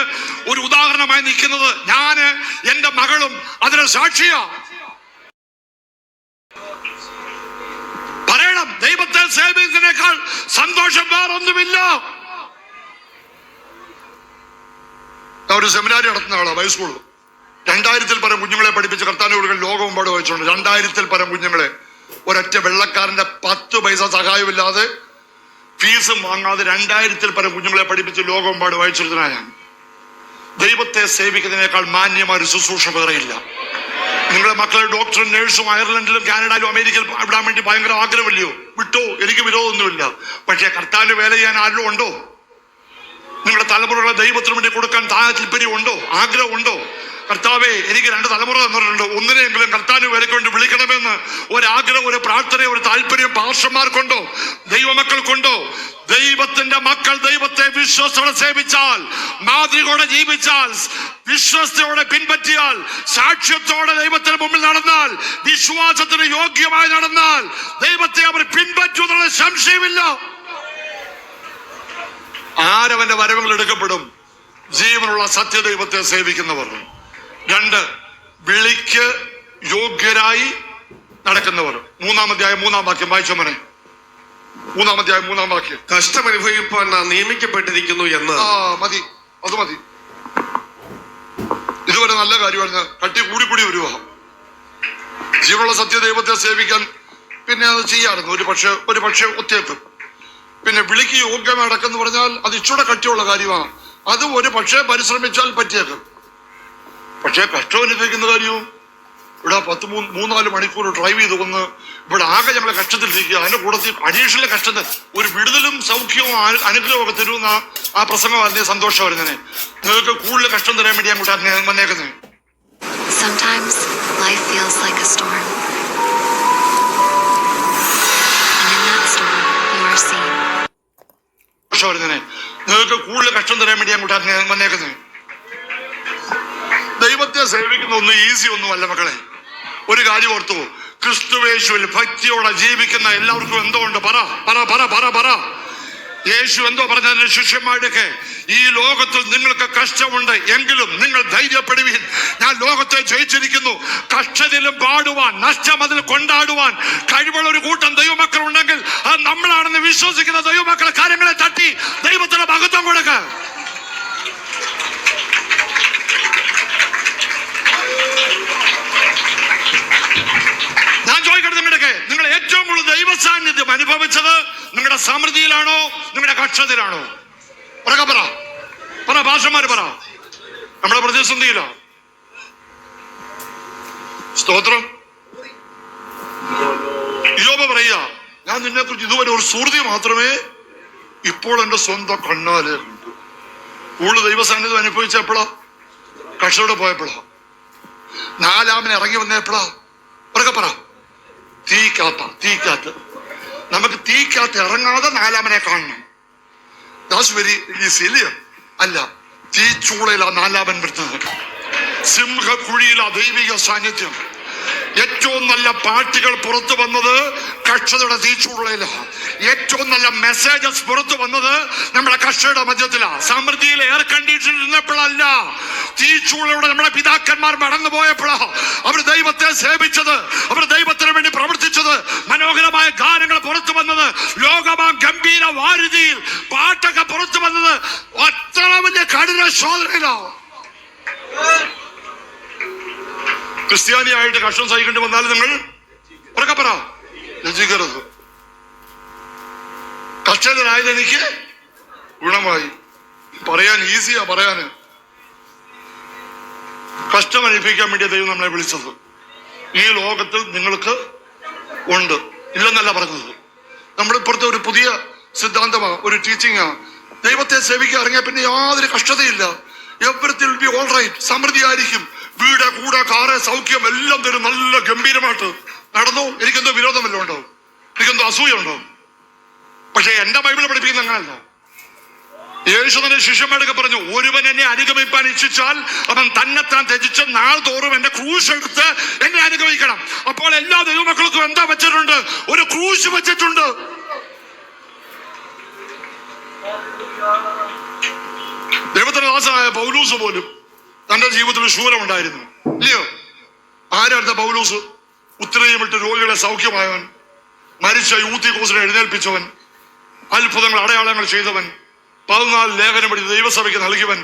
ഒരു ഉദാഹരണമായി നിൽക്കുന്നത് ഞാന്, എന്റെ മകളും അതിന് സാക്ഷിയാ. പറയണം, ദൈവത്തെ സേവിക്കുന്നതിനേക്കാൾ സന്തോഷം വേറൊന്നുമില്ല. ഒരു സെമിനാരി നടത്തുന്ന ആളാ, ഹൈസ്കൂള്. 2000-ൽ പരം കുഞ്ഞുങ്ങളെ പഠിപ്പിച്ച് കർത്താനുകൾ ലോകമെമ്പാട് വായിച്ചുകൊണ്ട് 2000-ൽ പരം കുഞ്ഞുങ്ങളെ ഒരൊറ്റ വെള്ളക്കാരന്റെ 10 പൈസ സഹായമില്ലാതെ ഫീസും വാങ്ങാതെ 2000-ൽ പരം കുഞ്ഞുങ്ങളെ പഠിപ്പിച്ച് ലോകമെമ്പാട് വായിച്ചിരുന്നതിനായ ദൈവത്തെ സേവിക്കുന്നതിനേക്കാൾ മാന്യമായ ഒരു ശുശ്രൂഷ വേറെയില്ല. നിങ്ങളുടെ മക്കളെ ഡോക്ടറും നേഴ്സും അയർലൻഡിലും കാനഡയിലും അമേരിക്കയിലും വിടാൻ വേണ്ടി ഭയങ്കര ആഗ്രഹമില്ലയോ? വിട്ടോ, എനിക്ക് വിരോധമൊന്നുമില്ല. പക്ഷെ കർത്താവിന് വേല ചെയ്യാൻ ആരും ഉണ്ടോ? നിങ്ങളുടെ തലമുറകളെ ദൈവത്തിന് വേണ്ടി കൊടുക്കാൻ താല്പര്യമുണ്ടോ? ആഗ്രഹമുണ്ടോ? കർത്താവേ, എനിക്ക് 2 തലമുറ തന്നിട്ടുണ്ട്, ഒന്നിനെങ്കിലും കർത്താവിന് വേലയ്ക്ക് വേണ്ടി വിളിക്കണമെന്ന് ഒരാഗ്രഹം, ഒരു പ്രാർത്ഥന, ഒരു താല്പര്യം പാസ്റ്റർമാർക്കുണ്ടോ? ദൈവമക്കൾക്കുണ്ടോ? ദൈവത്തിന്റെ മക്കൾ ദൈവത്തെ വിശ്വസത്തോടെ സേവിച്ചാൽ, മാതൃകയോടെ ജീവിച്ചാൽ, വിശ്വസ്തയോടെ പിൻപറ്റിയാൽ, സാക്ഷ്യത്തോടെ ദൈവത്തിന് മുമ്പിൽ നടന്നാൽ, വിശ്വാസത്തിന് യോഗ്യമായി നടന്നാൽ ദൈവത്തെ അവർ പിൻപറ്റുന്നുള്ള സംശയമില്ല. ആരവന്റെ വരവുകൾ എടുക്കപ്പെടും? ജീവനുള്ള സത്യദൈവത്തെ സേവിക്കുന്നവർ. 2, വിളിക്ക് യോഗ്യരായി നടക്കുന്നവർ. 3-ാം അധ്യായം 3-ാം വാക്യം വായിച്ചോ മോനെ. 3-ാം അധ്യായം 3-ാം വാക്യം. കഷ്ടം അനുഭവിപ്പാൻ നാം നിയമിക്കപ്പെട്ടിരിക്കുന്നു എന്ന്. മതി, അത് മതി. ഇതുവരെ നല്ല കാര്യമായിരുന്നു. കട്ടി കൂടി വരുക. ജീവനുള്ള സത്യദൈവത്തെ സേവിക്കാൻ പിന്നെ അത് ചെയ്യാറുണ്ട്. ഒരു പക്ഷേ ഒത്തേക്കും. പിന്നെ വിളിക്ക് യോഗ്യമേ അടക്കെന്ന് പറഞ്ഞാൽ അത് ഇച്ചിടെ കട്ടിയുള്ള കാര്യമാണ്. അത് ഒരു പക്ഷേ പരിശ്രമിച്ചാൽ പറ്റിയേക്കും. പക്ഷേ കഷ്ടം അനുഭവിക്കുന്ന കാര്യവും ഇവിടെ 3-4 മണിക്കൂർ ഡ്രൈവ് ചെയ്ത് വന്ന് ഇവിടെ ആകെ ഞങ്ങളെ കഷ്ടത്തിലിരിക്കുക. അതിന്റെ കൂടത്തിൽ അഡീഷണൽ കഷ്ടത്തിൽ ഒരു വിടുതലും സൗഖ്യവും അനുഗ്രഹവും ഒക്കെ തരുന്ന ആ പ്രസംഗം അതിന്റെ സന്തോഷം വരുന്നതിന്. നിങ്ങൾക്ക് കൂടുതൽ കഷ്ടം തരാൻ വേണ്ടി അങ്ങോട്ട് വന്നേക്കുന്നത്. Sometimes life feels like a storm. And in that storm, you are seen. നിങ്ങൾക്ക് കൂടുതൽ കഷ്ടം തരാൻ വേണ്ടി അങ്ങോട്ട് വന്നേക്കുന്നത്. ദൈവത്തെ സേവിക്കുന്ന ഒന്നും ഈസി ഒന്നുമല്ല മക്കളെ. ഒരു കാര്യം ഓർത്തു, ക്രിസ്തുവേശുവിൽ ഭക്തിയോടെ ജീവിക്കുന്ന എല്ലാവർക്കും എന്തോ ഉണ്ട്. പറ യേശു എന്തോ പറഞ്ഞ ശിഷ്യന്മാരുടെയൊക്കെ, ഈ ലോകത്തിൽ നിങ്ങൾക്ക് കഷ്ടമുണ്ട് എങ്കിലും നിങ്ങൾ ധൈര്യപ്പെടുവീൻ, ഞാൻ ലോകത്തെ ജയിച്ചിരിക്കുന്നു. കഷ്ടത്തിലും പാടുവാൻ, നഷ്ടം അതിൽ കൊണ്ടാടുവാൻ കഴിവുള്ള ഒരു കൂട്ടം ദൈവമക്കൾ ഉണ്ടെങ്കിൽ അത് നമ്മളാണെന്ന് വിശ്വസിക്കുന്ന ദൈവമക്കളെ കാര്യങ്ങളെ തട്ടി ദൈവത്തിന് മഹത്വം കൊടുക്ക. ഞാൻ ചോദിക്കട്ടെ, നിങ്ങൾ ഏറ്റവും കൂടുതൽ ദൈവ സാന്നിധ്യം അനുഭവിച്ചത് നിങ്ങളുടെ സമൃദ്ധിയിലാണോ നിങ്ങളുടെ കഷ്ടത്തിലാണോ? പറ ഭാഷമാര് പറ. നമ്മുടെ പ്രതിസന്ധിയിലോ? സ്തോത്രം. യോബ് പറയുക, ഞാൻ നിന്നെ കുറിച്ച് ഇതുവരെ ഒരു സുഹൃതി മാത്രമേ ഇപ്പോൾ എന്റെ സ്വന്തം കണ്ണാല് കണ്ടു. കൂടുതൽ ദൈവ സാന്നിധ്യം അനുഭവിച്ചപ്പോഴാ? കഷ്ടത്തോടെ പോയപ്പോഴാ? 4-ാമനെ ഇറങ്ങി വന്നപ്പോഴാ? പറ. തീക്കാത്ത് നമുക്ക് തീക്കാത്ത് ഇറങ്ങാതെ 4-ാമനെ കാണണം. ദാറ്റ്സ് വെരി ഈസി അല്ലേ? അല്ല, തീച്ചൂളയിലാ 4-ാമൻ വരുന്നത്. സിംഹക്കുഴിയിലാ ദൈവിക സാന്നിധ്യം. ഏറ്റവും നല്ല പാട്ടുകൾ പുറത്തു വന്നത് കക്ഷതയുടെ തീച്ചൂളയിലാണ്. ഏറ്റവും നല്ല മെസ്സേജസ് പുറത്തു വന്നത് നമ്മുടെ കക്ഷയുടെ മധ്യത്തിലാണ്. സമൃദ്ധിയിൽ എയർ കണ്ടീഷൻ ഇരുന്നപ്പോഴല്ല, തീച്ചൂളയുടെ നമ്മുടെ പിതാക്കന്മാർ മടന്നു പോയപ്പോഴാ അവർ ദൈവത്തെ സേവിച്ചത്, അവർ ദൈവത്തിന് വേണ്ടി പ്രവർത്തിച്ചത്. മനോഹരമായ ഗാനങ്ങൾ പുറത്തു വന്നത്, ലോകമാം ഗംഭീര വാരുതിയിൽ പാട്ടൊക്കെ പുറത്തു വന്നത് അത്ര വലിയ കഠിന ശോധനയിലാണ്. ക്രിസ്ത്യാനിയായിട്ട് കഷ്ടം സഹിക്കേണ്ടി വന്നാൽ നിങ്ങൾ പറ രചിക്കരുത്. കഷ്ടത്തിലായത് എനിക്ക് ഗുണമായി. പറയാൻ ഈസിയാ പറയാന്. കഷ്ടം അനുഭവിക്കാൻ വേണ്ടി ദൈവം നമ്മളെ വിളിച്ചത്. ഈ ലോകത്തിൽ നിങ്ങൾക്ക് ഉണ്ട്, ഇല്ലെന്നല്ല പറഞ്ഞത്. നമ്മളിപ്പുറത്തെ ഒരു പുതിയ സിദ്ധാന്തമാ, ഒരു ടീച്ചിങ്ങാ. ദൈവത്തെ സേവിക്കാൻ ഇറങ്ങിയ പിന്നെ യാതൊരു കഷ്ടതയില്ല. Everything will be all right. സമൃദ്ധി ആയിരിക്കും. വീട്, കൂടെ, കാറ്, സൗഖ്യം എല്ലാം തരും. നല്ല ഗംഭീരമായിട്ട് നടന്നു. എനിക്കെന്തോ വിരോധമല്ലോ ഉണ്ടോ? എനിക്കെന്തോ അസൂയ ഉണ്ടോ? പക്ഷെ എന്റെ ബൈബിൾ പഠിപ്പിക്കുന്ന അങ്ങനല്ല. യേശു തന്നെ ശിഷ്യന്മാരൊക്കെ പറഞ്ഞു, ഒരുവൻ എന്നെ അനുഗമിപ്പാൻ ഇച്ഛിച്ചാൽ അവൻ തന്നെത്താൻ ത്യജിച്ച് നാൾ തോറും എന്റെ ക്രൂശ് എടുത്ത് എന്നെ അനുഗമിക്കണം. അപ്പോൾ എല്ലാ ദൈവമക്കൾക്കും എന്താ വെച്ചിട്ടുണ്ട്? ഒരു ക്രൂശ് വെച്ചിട്ടുണ്ട്. ദൈവത്തിന്റെ ദാസനായ പൗലൂസ് പോലും തന്റെ ജീവിതത്തിൽ ശൂലമുണ്ടായിരുന്നു, ഇല്ലയോ? ആരായിരുന്ന പൗലൂസ്? ഉത്തരയും വിട്ട് രോഗികളെ സൗഖ്യമായവൻ, മരിച്ച യൂത്തിക്കോസിനെ എഴുന്നേൽപ്പിച്ചവൻ, അത്ഭുതങ്ങൾ അടയാളങ്ങൾ ചെയ്തവൻ, 14 ലേഖനം എഴുതി ദൈവസഭയ്ക്ക് നൽകിയവൻ.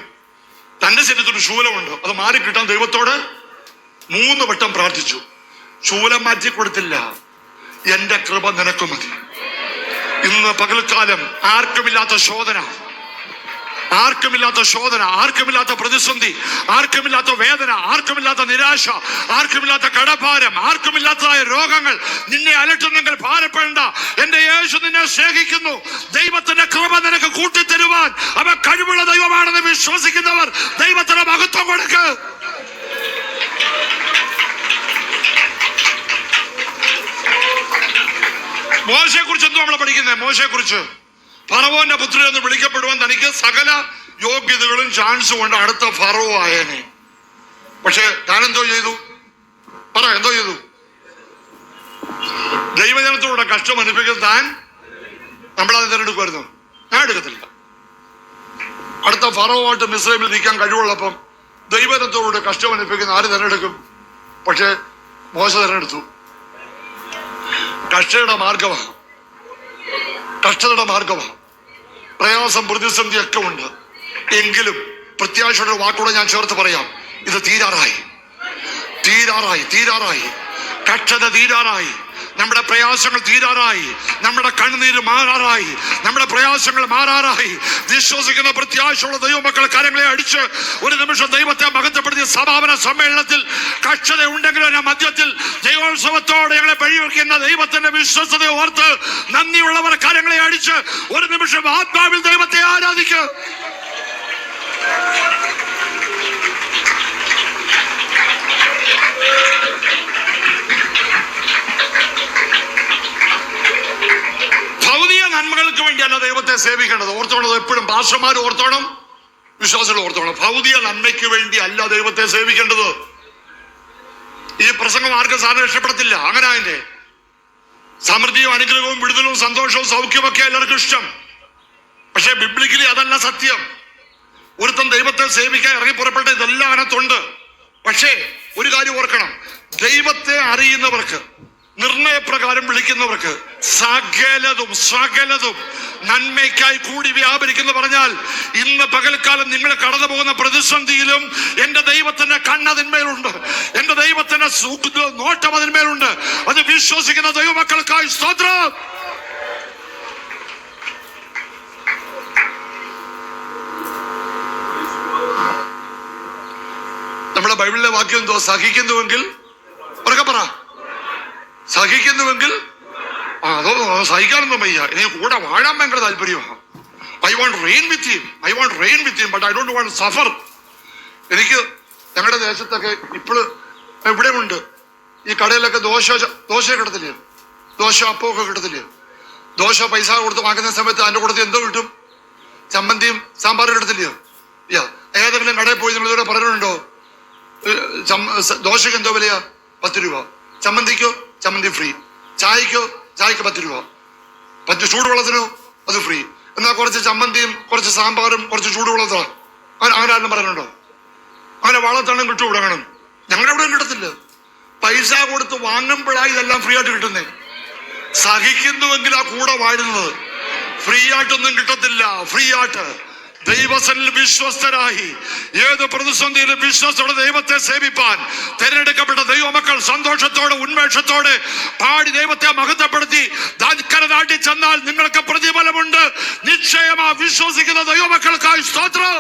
തന്റെ ശരീരത്തിൽ ശൂലമുണ്ട്, അത് മാറിക്കിട്ടാൻ ദൈവത്തോട് 3 വട്ടം പ്രാർത്ഥിച്ചു. ശൂലം മാറ്റി കൊടുത്തില്ല. എന്റെ കൃപ നിനക്ക് മതി. ഇന്ന് പകൽക്കാലം ആർക്കുമില്ലാത്ത ശോധന, ആർക്കുമില്ലാത്ത പ്രതിസന്ധി, ആർക്കുമില്ലാത്ത വേദന, ആർക്കുമില്ലാത്ത നിരാശ, ആർക്കുമില്ലാത്ത കടഭാരം, ആർക്കുമില്ലാത്തതായ രോഗങ്ങൾ നിന്നെ അലട്ടുന്നെങ്കിൽ ഭാരപ്പെടേണ്ട. എന്റെ യേശു നിന്നെ സ്നേഹിക്കുന്നു. ദൈവത്തിന്റെ കൃപ നിനക്ക് കൂട്ടിത്തരുവാൻ അവൻ കഴിവുള്ള ദൈവമാണെന്ന് വിശ്വസിക്കുന്നവർ ദൈവത്തിന് മഹത്വം കൊടുക്ക്. മോശയെ കുറിച്ച് എന്തോ നമ്മൾ പഠിക്കുന്നത്? മോശയെ കുറിച്ച് ഫറവോന്റെ പുത്രൻ എന്ന് വിളിക്കപ്പെടുവാൻ തനിക്ക് സകല യോഗ്യതകളും ചാൻസും കൊണ്ട് അടുത്ത ഫറവോ ആയേനെ. പക്ഷെ താൻ എന്തോ ചെയ്തു? എന്തോ ചെയ്തു? ദൈവജനത്തോടെ കഷ്ടം അനുഭവിക്കുന്ന താൻ നമ്മളത് തിരഞ്ഞെടുക്കുമായിരുന്നു. ഞാൻ എടുക്കത്തില്ല. അടുത്ത ഫറവോട്ട് മിസ്രൈമിൽ നിൽക്കാൻ കഴിവുള്ളപ്പം ദൈവജനത്തോടെ കഷ്ടം അനുഭവിക്കുന്ന ആര് തിരഞ്ഞെടുക്കും? പക്ഷെ മോശ തിരഞ്ഞെടുത്തു. കഷ്ടയുടെ മാർഗമാണ്. കഷ്ടതയുടെ മാർഗമാണ്, പ്രയാസം പ്രതിസന്ധിയൊക്കെ ഉണ്ട്. എങ്കിലും പ്രത്യാശയുടെ വാക്കോടെ ഞാൻ ചേർത്ത് പറയാം, ഇത് തീരാറായി, തീരാറായി, തീരാറായി. കഷ്ടത തീരാറായി, നമ്മുടെ പ്രയാസങ്ങൾ തീരാറായി, നമ്മുടെ കണ്ണുനീര് മാറാറായി, നമ്മുടെ പ്രയാസങ്ങൾ മാറാറായി. വിശ്വസിക്കുന്ന പ്രത്യാശയുള്ള ദൈവമക്കൾ കരങ്ങളെ അടിച്ച് ഒരു നിമിഷം ദൈവത്തെ മഹത്വപ്പെടുത്തിയ സമാപന സമ്മേളനത്തിൽ കഷ്ടത ഉണ്ടെങ്കിലും അതിന്റെ മധ്യത്തിൽ ദൈവോത്സവത്തോടെ ഞങ്ങളെ വഴിവെക്കുന്ന ദൈവത്തിന്റെ വിശ്വസത ഓർത്ത് നന്ദിയുള്ളവർ കരങ്ങളെ അടിച്ച് ഒരു നിമിഷം ആത്മാവിൽ ദൈവത്തെ ആരാധിക്കുക. ഭൗതിക നന്മകൾക്ക് വേണ്ടിയല്ല ദൈവത്തെ സേവിക്കേണ്ടത്. ഓർത്തോണത് എപ്പോഴും പാസ്റ്റർമാർ ഓർത്തോണം, വിശ്വാസികൾ ഓർത്തോണം. ഭൗതിക നന്മയ്ക്ക് വേണ്ടി അല്ല ദൈവത്തെ സേവിക്കേണ്ടത്. ഈ പ്രസംഗം ആർക്കും സാധനം ഇഷ്ടപ്പെടത്തില്ല. അങ്ങനെ അതിന്റെ സമൃദ്ധിയും അനുഗ്രഹവും വിടുതലും സന്തോഷവും സൗഖ്യമൊക്കെ എല്ലാവർക്കും ഇഷ്ടം. പക്ഷെ ബിബ്ലിക്കലി അതല്ല സത്യം. ഒരുത്തൻ ദൈവത്തെ സേവിക്കാൻ ഇറങ്ങി പുറപ്പെട്ട ഇതെല്ലാം അതിനകത്തുണ്ട്. പക്ഷേ ഒരു കാര്യം ഓർക്കണം, ദൈവത്തെ അറിയുന്നവർക്ക്, നിർണയപ്രകാരം വിളിക്കുന്നവർക്ക് സകലതും സകലതും നന്മയ്ക്കായി കൂടി വ്യാപരിക്കുന്നു പറഞ്ഞാൽ, ഇന്ന് പകൽക്കാലം നിങ്ങൾ കടന്നു പോകുന്ന പ്രതിസന്ധിയിലും എന്റെ ദൈവത്തിന്റെ കണ്ണതിന്മേലുണ്ട്, എന്റെ ദൈവത്തിന്റെ നോട്ടം അതിന്മേലുണ്ട്. അത് വിശ്വസിക്കുന്ന ദൈവമക്കൾക്കായി സ്തോത്രം. നമ്മുടെ ബൈബിളിലെ വാക്യം എന്തോ, സഹിക്കുന്നുവെങ്കിൽ ഉറക്കെ പറ, സഹിക്കുന്നുവെങ്കിൽ. അതോ സഹിക്കാനൊന്നും വയ്യ, എനിക്ക് കൂടെ വാഴാൻ ഭയങ്കര താല്പര്യമാണ്. I want reign with him, I want reign with him, but I don't want suffer. എനിക്ക് ഞങ്ങളുടെ ദേശത്തൊക്കെ ഇപ്പോഴും ഇവിടെ ഉണ്ട്, ഈ കടയിലൊക്കെ ദോശ കിട്ടത്തില്ലേ, ദോശ അപ്പമൊക്കെ കിട്ടത്തില്ലേ. ദോശ പൈസ കൊടുത്ത് വാങ്ങുന്ന സമയത്ത് അതിന്റെ കൂടത്തിൽ എന്തോ കിട്ടും, ചമ്മന്തിയും സാമ്പാറും കിട്ടത്തില്ലയോ? ഏതെങ്കിലും കടയിൽ പോയി നമ്മൾ ഇതുവരെ പറഞ്ഞിട്ടുണ്ടോ ദോശയ്ക്ക് എന്തോ വിലയാ? 10 രൂപ. ചമ്മന്തിക്കോ? ചമ്മന്തി ഫ്രീ. ചായക്കോ? ചായക്ക് 10 രൂപ. ചൂടുവെള്ളത്തിനോ? അത് ഫ്രീ. എന്നാൽ കുറച്ച് ചമ്മന്തിയും കുറച്ച് സാമ്പാറും കുറച്ച് ചൂടുവെള്ളത്താ. അങ്ങനെ ആരും പറഞ്ഞിട്ടുണ്ടോ? അങ്ങനെ വളത്തണ്ണം കിട്ടും ഇവിടെ വേണം. ഞങ്ങളുടെ അവിടെ കിട്ടത്തില്ല. പൈസ കൊടുത്ത് വാങ്ങുമ്പോഴായി ഇതെല്ലാം ഫ്രീ ആയിട്ട് കിട്ടുന്നേ. സഹിക്കുന്നുവെങ്കിൽ ആ കൂടെ വാഴുന്നത്. ഫ്രീ ആയിട്ടൊന്നും കിട്ടത്തില്ല. ഫ്രീ ആയിട്ട് ദൈവസനിൽ വിശ്വസ്തരായി ഏത് പ്രതിസന്ധിയിലും വിശ്വസ്തോടെ ദൈവത്തെ സേവിപ്പാൻ തിരഞ്ഞെടുക്കപ്പെട്ട ദൈവമക്കൾ സന്തോഷത്തോടെ ഉന്മേഷത്തോടെ പാടി ദൈവത്തെ മഹത്വപ്പെടുത്തി നാട്ടിൽ ചെന്നാൽ നിങ്ങൾക്ക് പ്രതിഫലമുണ്ട്. നിശ്ചയമാ വിശ്വസിക്കുന്ന ദൈവമക്കൾക്കായി സ്തോത്രം.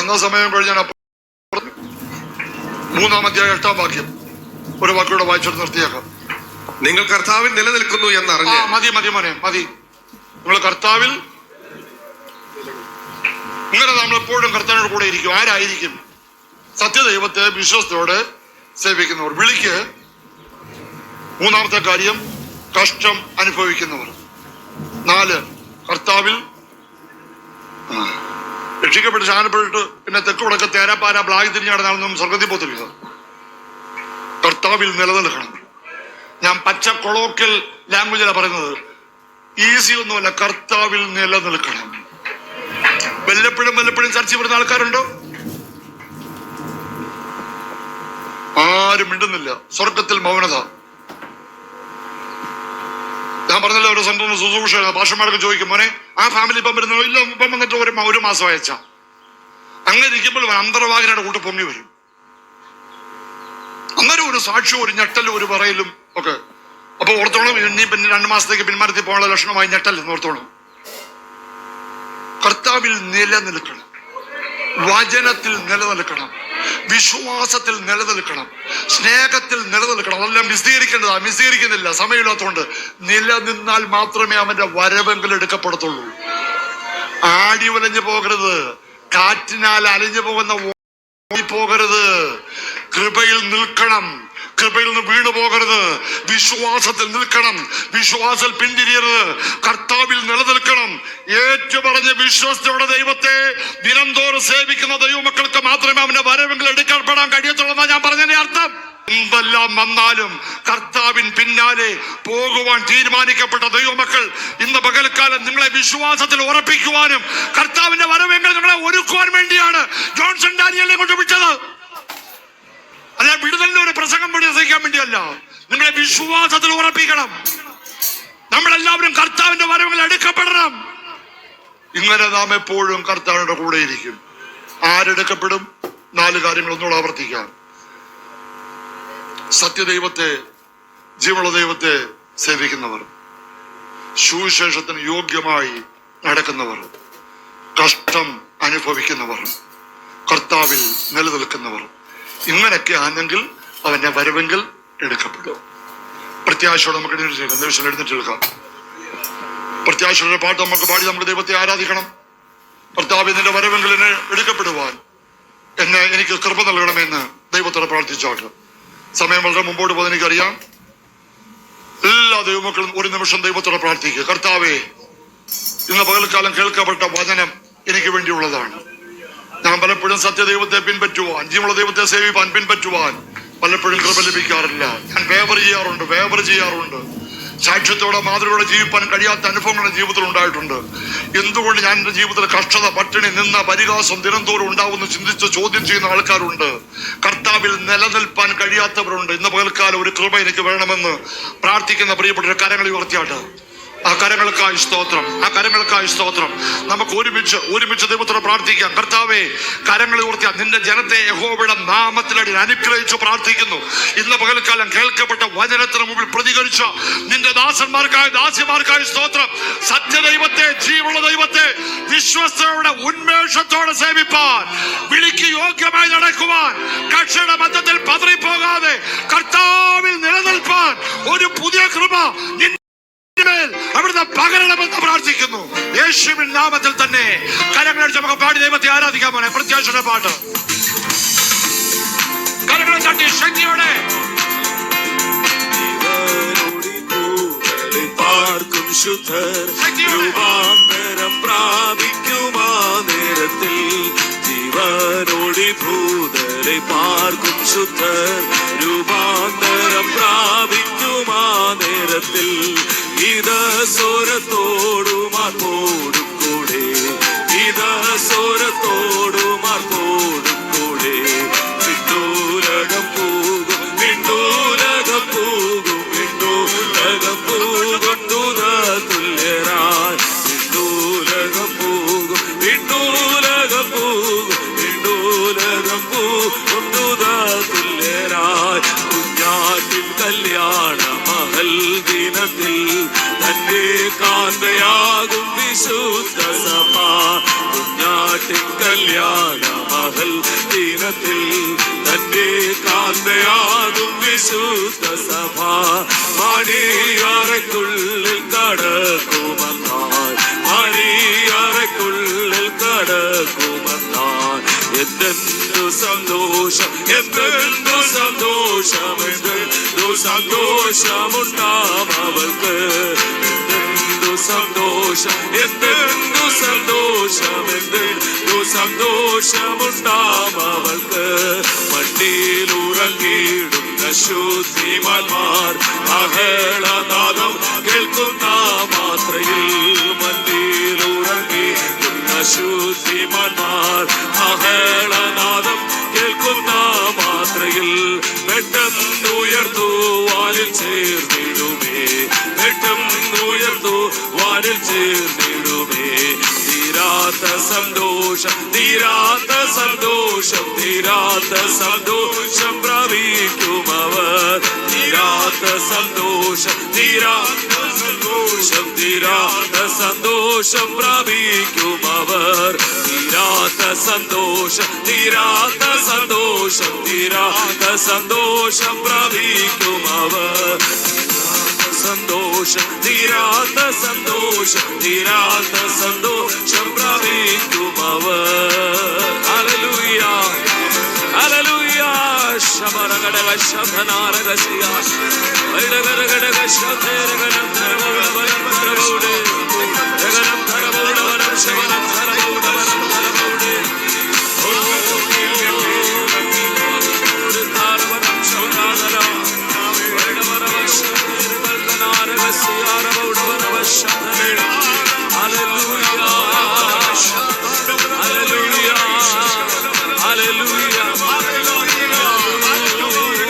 അന്ന സമയം കഴിഞ്ഞാൽ 3-ാം അധ്യായം 8-ാം വാക്യം ഒരു വാക്കിലൂടെ വായിച്ചോട്ട് നിർത്തിയേക്കാം. നിങ്ങൾ കർത്താവിൽ നിലനിൽക്കുന്നു എന്നറിഞ്ഞ്. മതി മതി മോനെ മതി. നിങ്ങൾ കർത്താവിൽ, ഇങ്ങനെ നമ്മൾ എപ്പോഴും കർത്താവിനോട് കൂടെ ഇരിക്കും. ആരായിരിക്കും? സത്യദൈവത്തെ വിശ്വസ്തയോടെ സേവിക്കുന്നവർ. വിളിക്ക് 3-ാമത്തെ കാര്യം കഷ്ടം അനുഭവിക്കുന്നവർ. 4 കർത്താവിൽ രക്ഷിക്കപ്പെട്ട് ശാനപ്പെട്ടിട്ട് പിന്നെ തെക്ക് വടക്ക് തേരാപ്പാര ബ്ലാഗ് തിരിഞ്ഞ് നടന്നാലൊന്നും സ്വർഗത്തിൽ പോത്തില്ല. കർത്താവിൽ നിലനിൽക്കണം. ഞാൻ പച്ച കൊളോക്കൽ ലാംഗ്വേജിലാണ് പറയുന്നത്. ഈസി ഒന്നുമല്ല. കർത്താവിൽ നിലനിൽക്കണം. വല്ലപ്പോഴും ചർച്ച വരുന്ന ആൾക്കാരുണ്ടോ? ആരും മിണ്ടുന്നില്ല. സ്വർഗത്തിൽ മൗനത. ഞാൻ പറഞ്ഞല്ലോ, ഒരു സെന്ററിന് ശുശ്രൂഷ ഭാഷമാർക്ക് ചോദിക്കും, മോനെ ആ ഫാമിലി ഇപ്പം വരുന്നോ? ഇല്ല, ഇപ്പം വന്നിട്ട് ഒരു മാസം അയച്ച. അങ്ങനെ ഇരിക്കുമ്പോൾ അന്തർവാഹിനിയുടെ കൂട്ട് പൊങ്ങി വരും. അന്നേരം ഒരു സാക്ഷ്യവും ഒരു ഞെട്ടലും ഒരു പറയലും ഒക്കെ. അപ്പൊ ഓർത്തോണം, ഇനി പിന്നെ 2 മാസത്തേക്ക് പിന്മാരത്തിൽ പോകാനുള്ള ലക്ഷണമായി ഞെട്ടൽ ഓർത്തോണം. കർത്താവിൽ നിലനിൽക്കണം, വചനത്തിൽ നിലനിൽക്കണം, വിശ്വാസത്തിൽ നിലനിൽക്കണം, സ്നേഹത്തിൽ നിലനിൽക്കണം. അതെല്ലാം വിശദീകരിക്കുന്നില്ല, സമയമില്ലാത്തതുകൊണ്ട്. നിലനിന്നാൽ മാത്രമേ അവന്റെ വരവെങ്കിലും എടുക്കപ്പെടത്തുള്ളൂ. ആടി ഉലഞ്ഞു പോകരുത്, കാറ്റിനാൽ അലിഞ്ഞു പോകുന്ന പോകരുത്. കൃപയിൽ നിൽക്കണം, കൃപയിൽ നിന്ന് വീണു പോകരുത്. വിശ്വാസത്തിൽ നിൽക്കണം, വിശ്വാസത്തിൽ പിന്തിരിയരുത്. കർത്താവിൽ നിലനിൽക്കണം. ഏറ്റുപറഞ്ഞ് വിശ്വസ്തയോടെ ദൈവത്തെ ദിനംതോറും സേവിക്കുന്ന ദൈവമക്കൾക്ക് മാത്രമേ അവന്റെ വരവെങ്കിലും എടുക്കപ്പെടാൻ കഴിയത്തുള്ളൂ. ഞാൻ പറഞ്ഞതിന്റെ അർത്ഥം, എന്തെല്ലാം വന്നാലും കർത്താവിൻ പിന്നാലെ പോകുവാൻ തീരുമാനിക്കപ്പെട്ട ദൈവമക്കൾ ഇന്ന് പകൽക്കാലം നിങ്ങളെ വിശ്വാസത്തിൽ ഉറപ്പിക്കുവാനും കർത്താവിന്റെ വരവെങ്കിൽ നിങ്ങളെ ഒരുക്കുവാൻ വേണ്ടിയാണ് ജോൺസൺ ഡാനിയലിനെ കൊണ്ട് വിട്ടത്. അല്ല, വിടുതലിന്റെ ഒരു പ്രസംഗം പഠിപ്പിക്കാൻ വേണ്ടിയല്ല, നിങ്ങളെ വിശ്വാസത്തിൽ ഉറപ്പിക്കണം. നമ്മളെല്ലാവരും കർത്താവിന്റെ വരവുകൾ എടുക്കപ്പെടണം. ഇങ്ങനെ നാം എപ്പോഴും കർത്താവിന്റെ കൂടെ ഇരിക്കും. ആരെടുക്കപ്പെടും? 4 കാര്യങ്ങൾ ഒന്നുകൂടെ ആവർത്തിക്കാം. സത്യദൈവത്തെ, ജീവനുള്ള ദൈവത്തെ സേവിക്കുന്നവർ, സുവിശേഷത്തിന് യോഗ്യമായി നടക്കുന്നവർ, കഷ്ടം അനുഭവിക്കുന്നവർ, കർത്താവിൽ നിലനിൽക്കുന്നവർ. ഇങ്ങനെയൊക്കെ ആണെങ്കിൽ അവന്റെ വരവെങ്കിൽ എടുക്കപ്പെടും. പ്രത്യാശയോടെ നമുക്ക് എഴുന്നേറ്റെടുക്കാം. പ്രത്യാശയുടെ പാട്ട് നമുക്ക് പാടി നമുക്ക് ദൈവത്തെ ആരാധിക്കണം. കർത്താവ് നിന്റെ വരവെങ്കിൽ എന്നെ എടുക്കപ്പെടുവാൻ എനിക്ക് കൃപ നൽകണമെന്ന് ദൈവത്തോടെ പ്രാർത്ഥിച്ചോട്ട്. സമയം വളരെ മുമ്പോട്ട് പോകുന്നത് എനിക്കറിയാം. എല്ലാ ദൈവമക്കളും ഒരു നിമിഷം ദൈവത്തോടെ പ്രാർത്ഥിക്കുക. കർത്താവേ, ഇന്ന് പകൽക്കാലം കേൾക്കപ്പെട്ട വചനം എനിക്ക് വേണ്ടിയുള്ളതാണ്. ഞാൻ പലപ്പോഴും സത്യദൈവത്തെ പിൻപറ്റുവാൻ, ജീവനുള്ള ദൈവത്തെ സേവിപ്പാൻ പിൻപറ്റുവാൻ പലപ്പോഴും കൃപ ലഭിക്കാറില്ല. ഞാൻ വേവർ ചെയ്യാറുണ്ട്. സാക്ഷ്യത്തോടെ മാതൃകയോടെ ജീവിപ്പാൻ കഴിയാത്ത അനുഭവങ്ങൾ ജീവിതത്തിൽ ഉണ്ടായിട്ടുണ്ട്. എന്തുകൊണ്ട് ഞാൻ എന്റെ ജീവിതത്തിൽ കഷ്ടത, പട്ടിണി, നിന്ന, പരിഹാസം ദിനംതോറും ഉണ്ടാവുമെന്ന് ചിന്തിച്ച് ചോദ്യം ചെയ്യുന്ന ആൾക്കാരുണ്ട്. കർത്താവിൽ നിലനിൽപ്പാൻ കഴിയാത്തവരുണ്ട്. ഇന്ന് പകൽക്കാലം ഒരു കൃപ എനിക്ക് വേണമെന്ന് പ്രാർത്ഥിക്കുന്ന പ്രിയപ്പെട്ട കരങ്ങളെ ഉയർത്തിയാട്ട്. ആ കരങ്ങൾക്കായി സ്തോത്രം. നമുക്ക് ഒരുമിച്ച് ദൈവത്തോട് പ്രാർത്ഥിക്കാം. കർത്താവേ, കരങ്ങളെ ഉയർത്തിയ നിന്റെ ജനത്തെ യഹോവയുടെ നാമത്തിലടി അനുഗ്രഹിച്ചു പ്രാർത്ഥിക്കുന്നു. ഇന്ന് പകൽക്കാലം കേൾക്കപ്പെട്ട വചനത്തിന് മുമ്പിൽ പ്രതികരിച്ച നിന്റെ ദാസിമാർക്കായി സ്തോത്രം. സത്യദൈവത്തെ, ജീവനുള്ള ദൈവത്തെ വിശ്വസ്തയോടെ ഉന്മേഷത്തോടെ സേവിപ്പാൻ, വിളിക്ക് യോഗ്യമായി നടക്കുവാൻ, കക്ഷിയുടെ മധ്യത്തിൽ പതറിപ്പോകാതെ കർത്താവിൽ നിലനിൽപ്പാൻ ഒരു പുതിയ കൃപ അവിടുന്ന് പകരണമെന്ന് പ്രാർത്ഥിക്കുന്നു. യേശുവിൻ നാമത്തിൽ തന്നെ കരങ്ങളടിച്ച് നമുക്ക് പാടി ദൈവത്തെ ആരാധിക്കാൻ പോണേ. പ്രത്യാശയുടെ പാട്ട് കരങ്ങളെ തട്ടി ശക്തിയോടെ പാർക്കും ശുദ്ധർ രൂപാന്തരം പ്രാപിക്കുമാ നേരത്തിൽ, ജീവനോടി ഭൂതരെ പാർക്കും ശുദ്ധർ രൂപാന്തരം പ്രാപിക്കുമാ നേരത്തിൽ, ഇത് സ്വരത്തോടുമാർപ്പോടും കൂടെ, ഇത് സ്വരത്തോടുമാർപ്പോടും കൂടെ, വിണ്ടൂലകം പോകും, വിണ്ടൂലകം പോകും, വിണ്ടൂലകം പോകുന്നുത തുല്യരായി, വിണ്ടൂലകം പോകും, വിണ്ടൂലകം പോകും, വിണ്ടൂലകം പോകുന്നുത തുല്യരായി. കുഞ്ഞാറ്റിൻ കല്യാണ മഹൽ ദിനത്തിൽ തന്റെ കാന്തയാകും വിശുദ്ധ സഭ, കുഞ്ഞാട്ടിൻ കല്യാണ മഹൽ ദിനത്തിൽ തന്റെ കാന്തയാകും വിശുദ്ധ സഭ, മണിയറയ്ക്കുള്ളിൽ കടക്കുമെന്നായി, മണിയറയ്ക്കുള്ളിൽ കടക്കുമെന്നായി. എന്തെന്തു സന്തോഷം, എന്തെന്തു സന്തോഷം, എന്തെന്തു സന്തോഷമുണ്ടാം അവൾക്ക്, എന്തെന്തു സന്തോഷം, എന്തെന്തു സന്തോഷം, എന്തെന്തു സന്തോഷമുണ്ടാം അവൾക്ക്. മണ്ണിലുറങ്ങിയിടുന്ന ശുദ്ധിമാന്മാർ മഹളനാദം കേൾക്കുന്ന മാത്രയിൽ, മണ്ണിലുറങ്ങിയിടുന്ന ശുദ്ധിമാന്മാർ മഹളനാദം കേൾക്കുന്ന മാത്രയിൽ, പെട്ടെന്നുയർത്തു വാനിൽ ചേർന്നിടുമേ, പെട്ടെന്നുയർത്തു വാനിൽ ചേർന്നിടുമേ. തീരാത്ത സന്തോഷം, തീരാത്ത സന്തോഷം, തീരാത്ത സന്തോഷം പ്രാപിക്കുമവർ, തീരാത്ത സന്തോഷം, തീരാത്ത സന്തോഷം, തീരാത്ത സന്തോഷം പ്രാപിക്കുമവർ, തീരാത്ത സന്തോഷം, തീരാത്ത സന്തോഷം, തീരാത്ത സന്തോഷം പ്രാപിക്കുമവർ, സന്തോഷം, തീരാത്ത സന്തോഷം, തീരാത്ത സന്തോഷം പ്രാപിക്കുമവർ. ഹല്ലേലൂയ, ഹല്ലേലൂയ. ശമരഗടക ശബ്ദനാരഗസിയ വൈഡഗരഗടക ശബ്ദരഗനം ധരവോടവനം ധരവോടെ രഗനം ധരവോടവനം ശവനം ധരവോടവനം ധരവോടെ ഓ ധാരവനം ശൗനാദരം വൈഡവരവ ശബ്ദരഗനാരഗസിയ രവോടവനവ ശബ്ദരേ. ഹല്ലേലൂയ, ഹല്ലേലൂയ, ഹല്ലേലൂയ, ഹല്ലേലൂയ,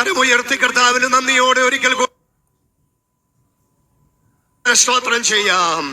കരമുയർത്തി കർത്താവിന് നന്ദിയോടെ ഒരിക്കൽ സ്തോത്രം ചെയ്യാം.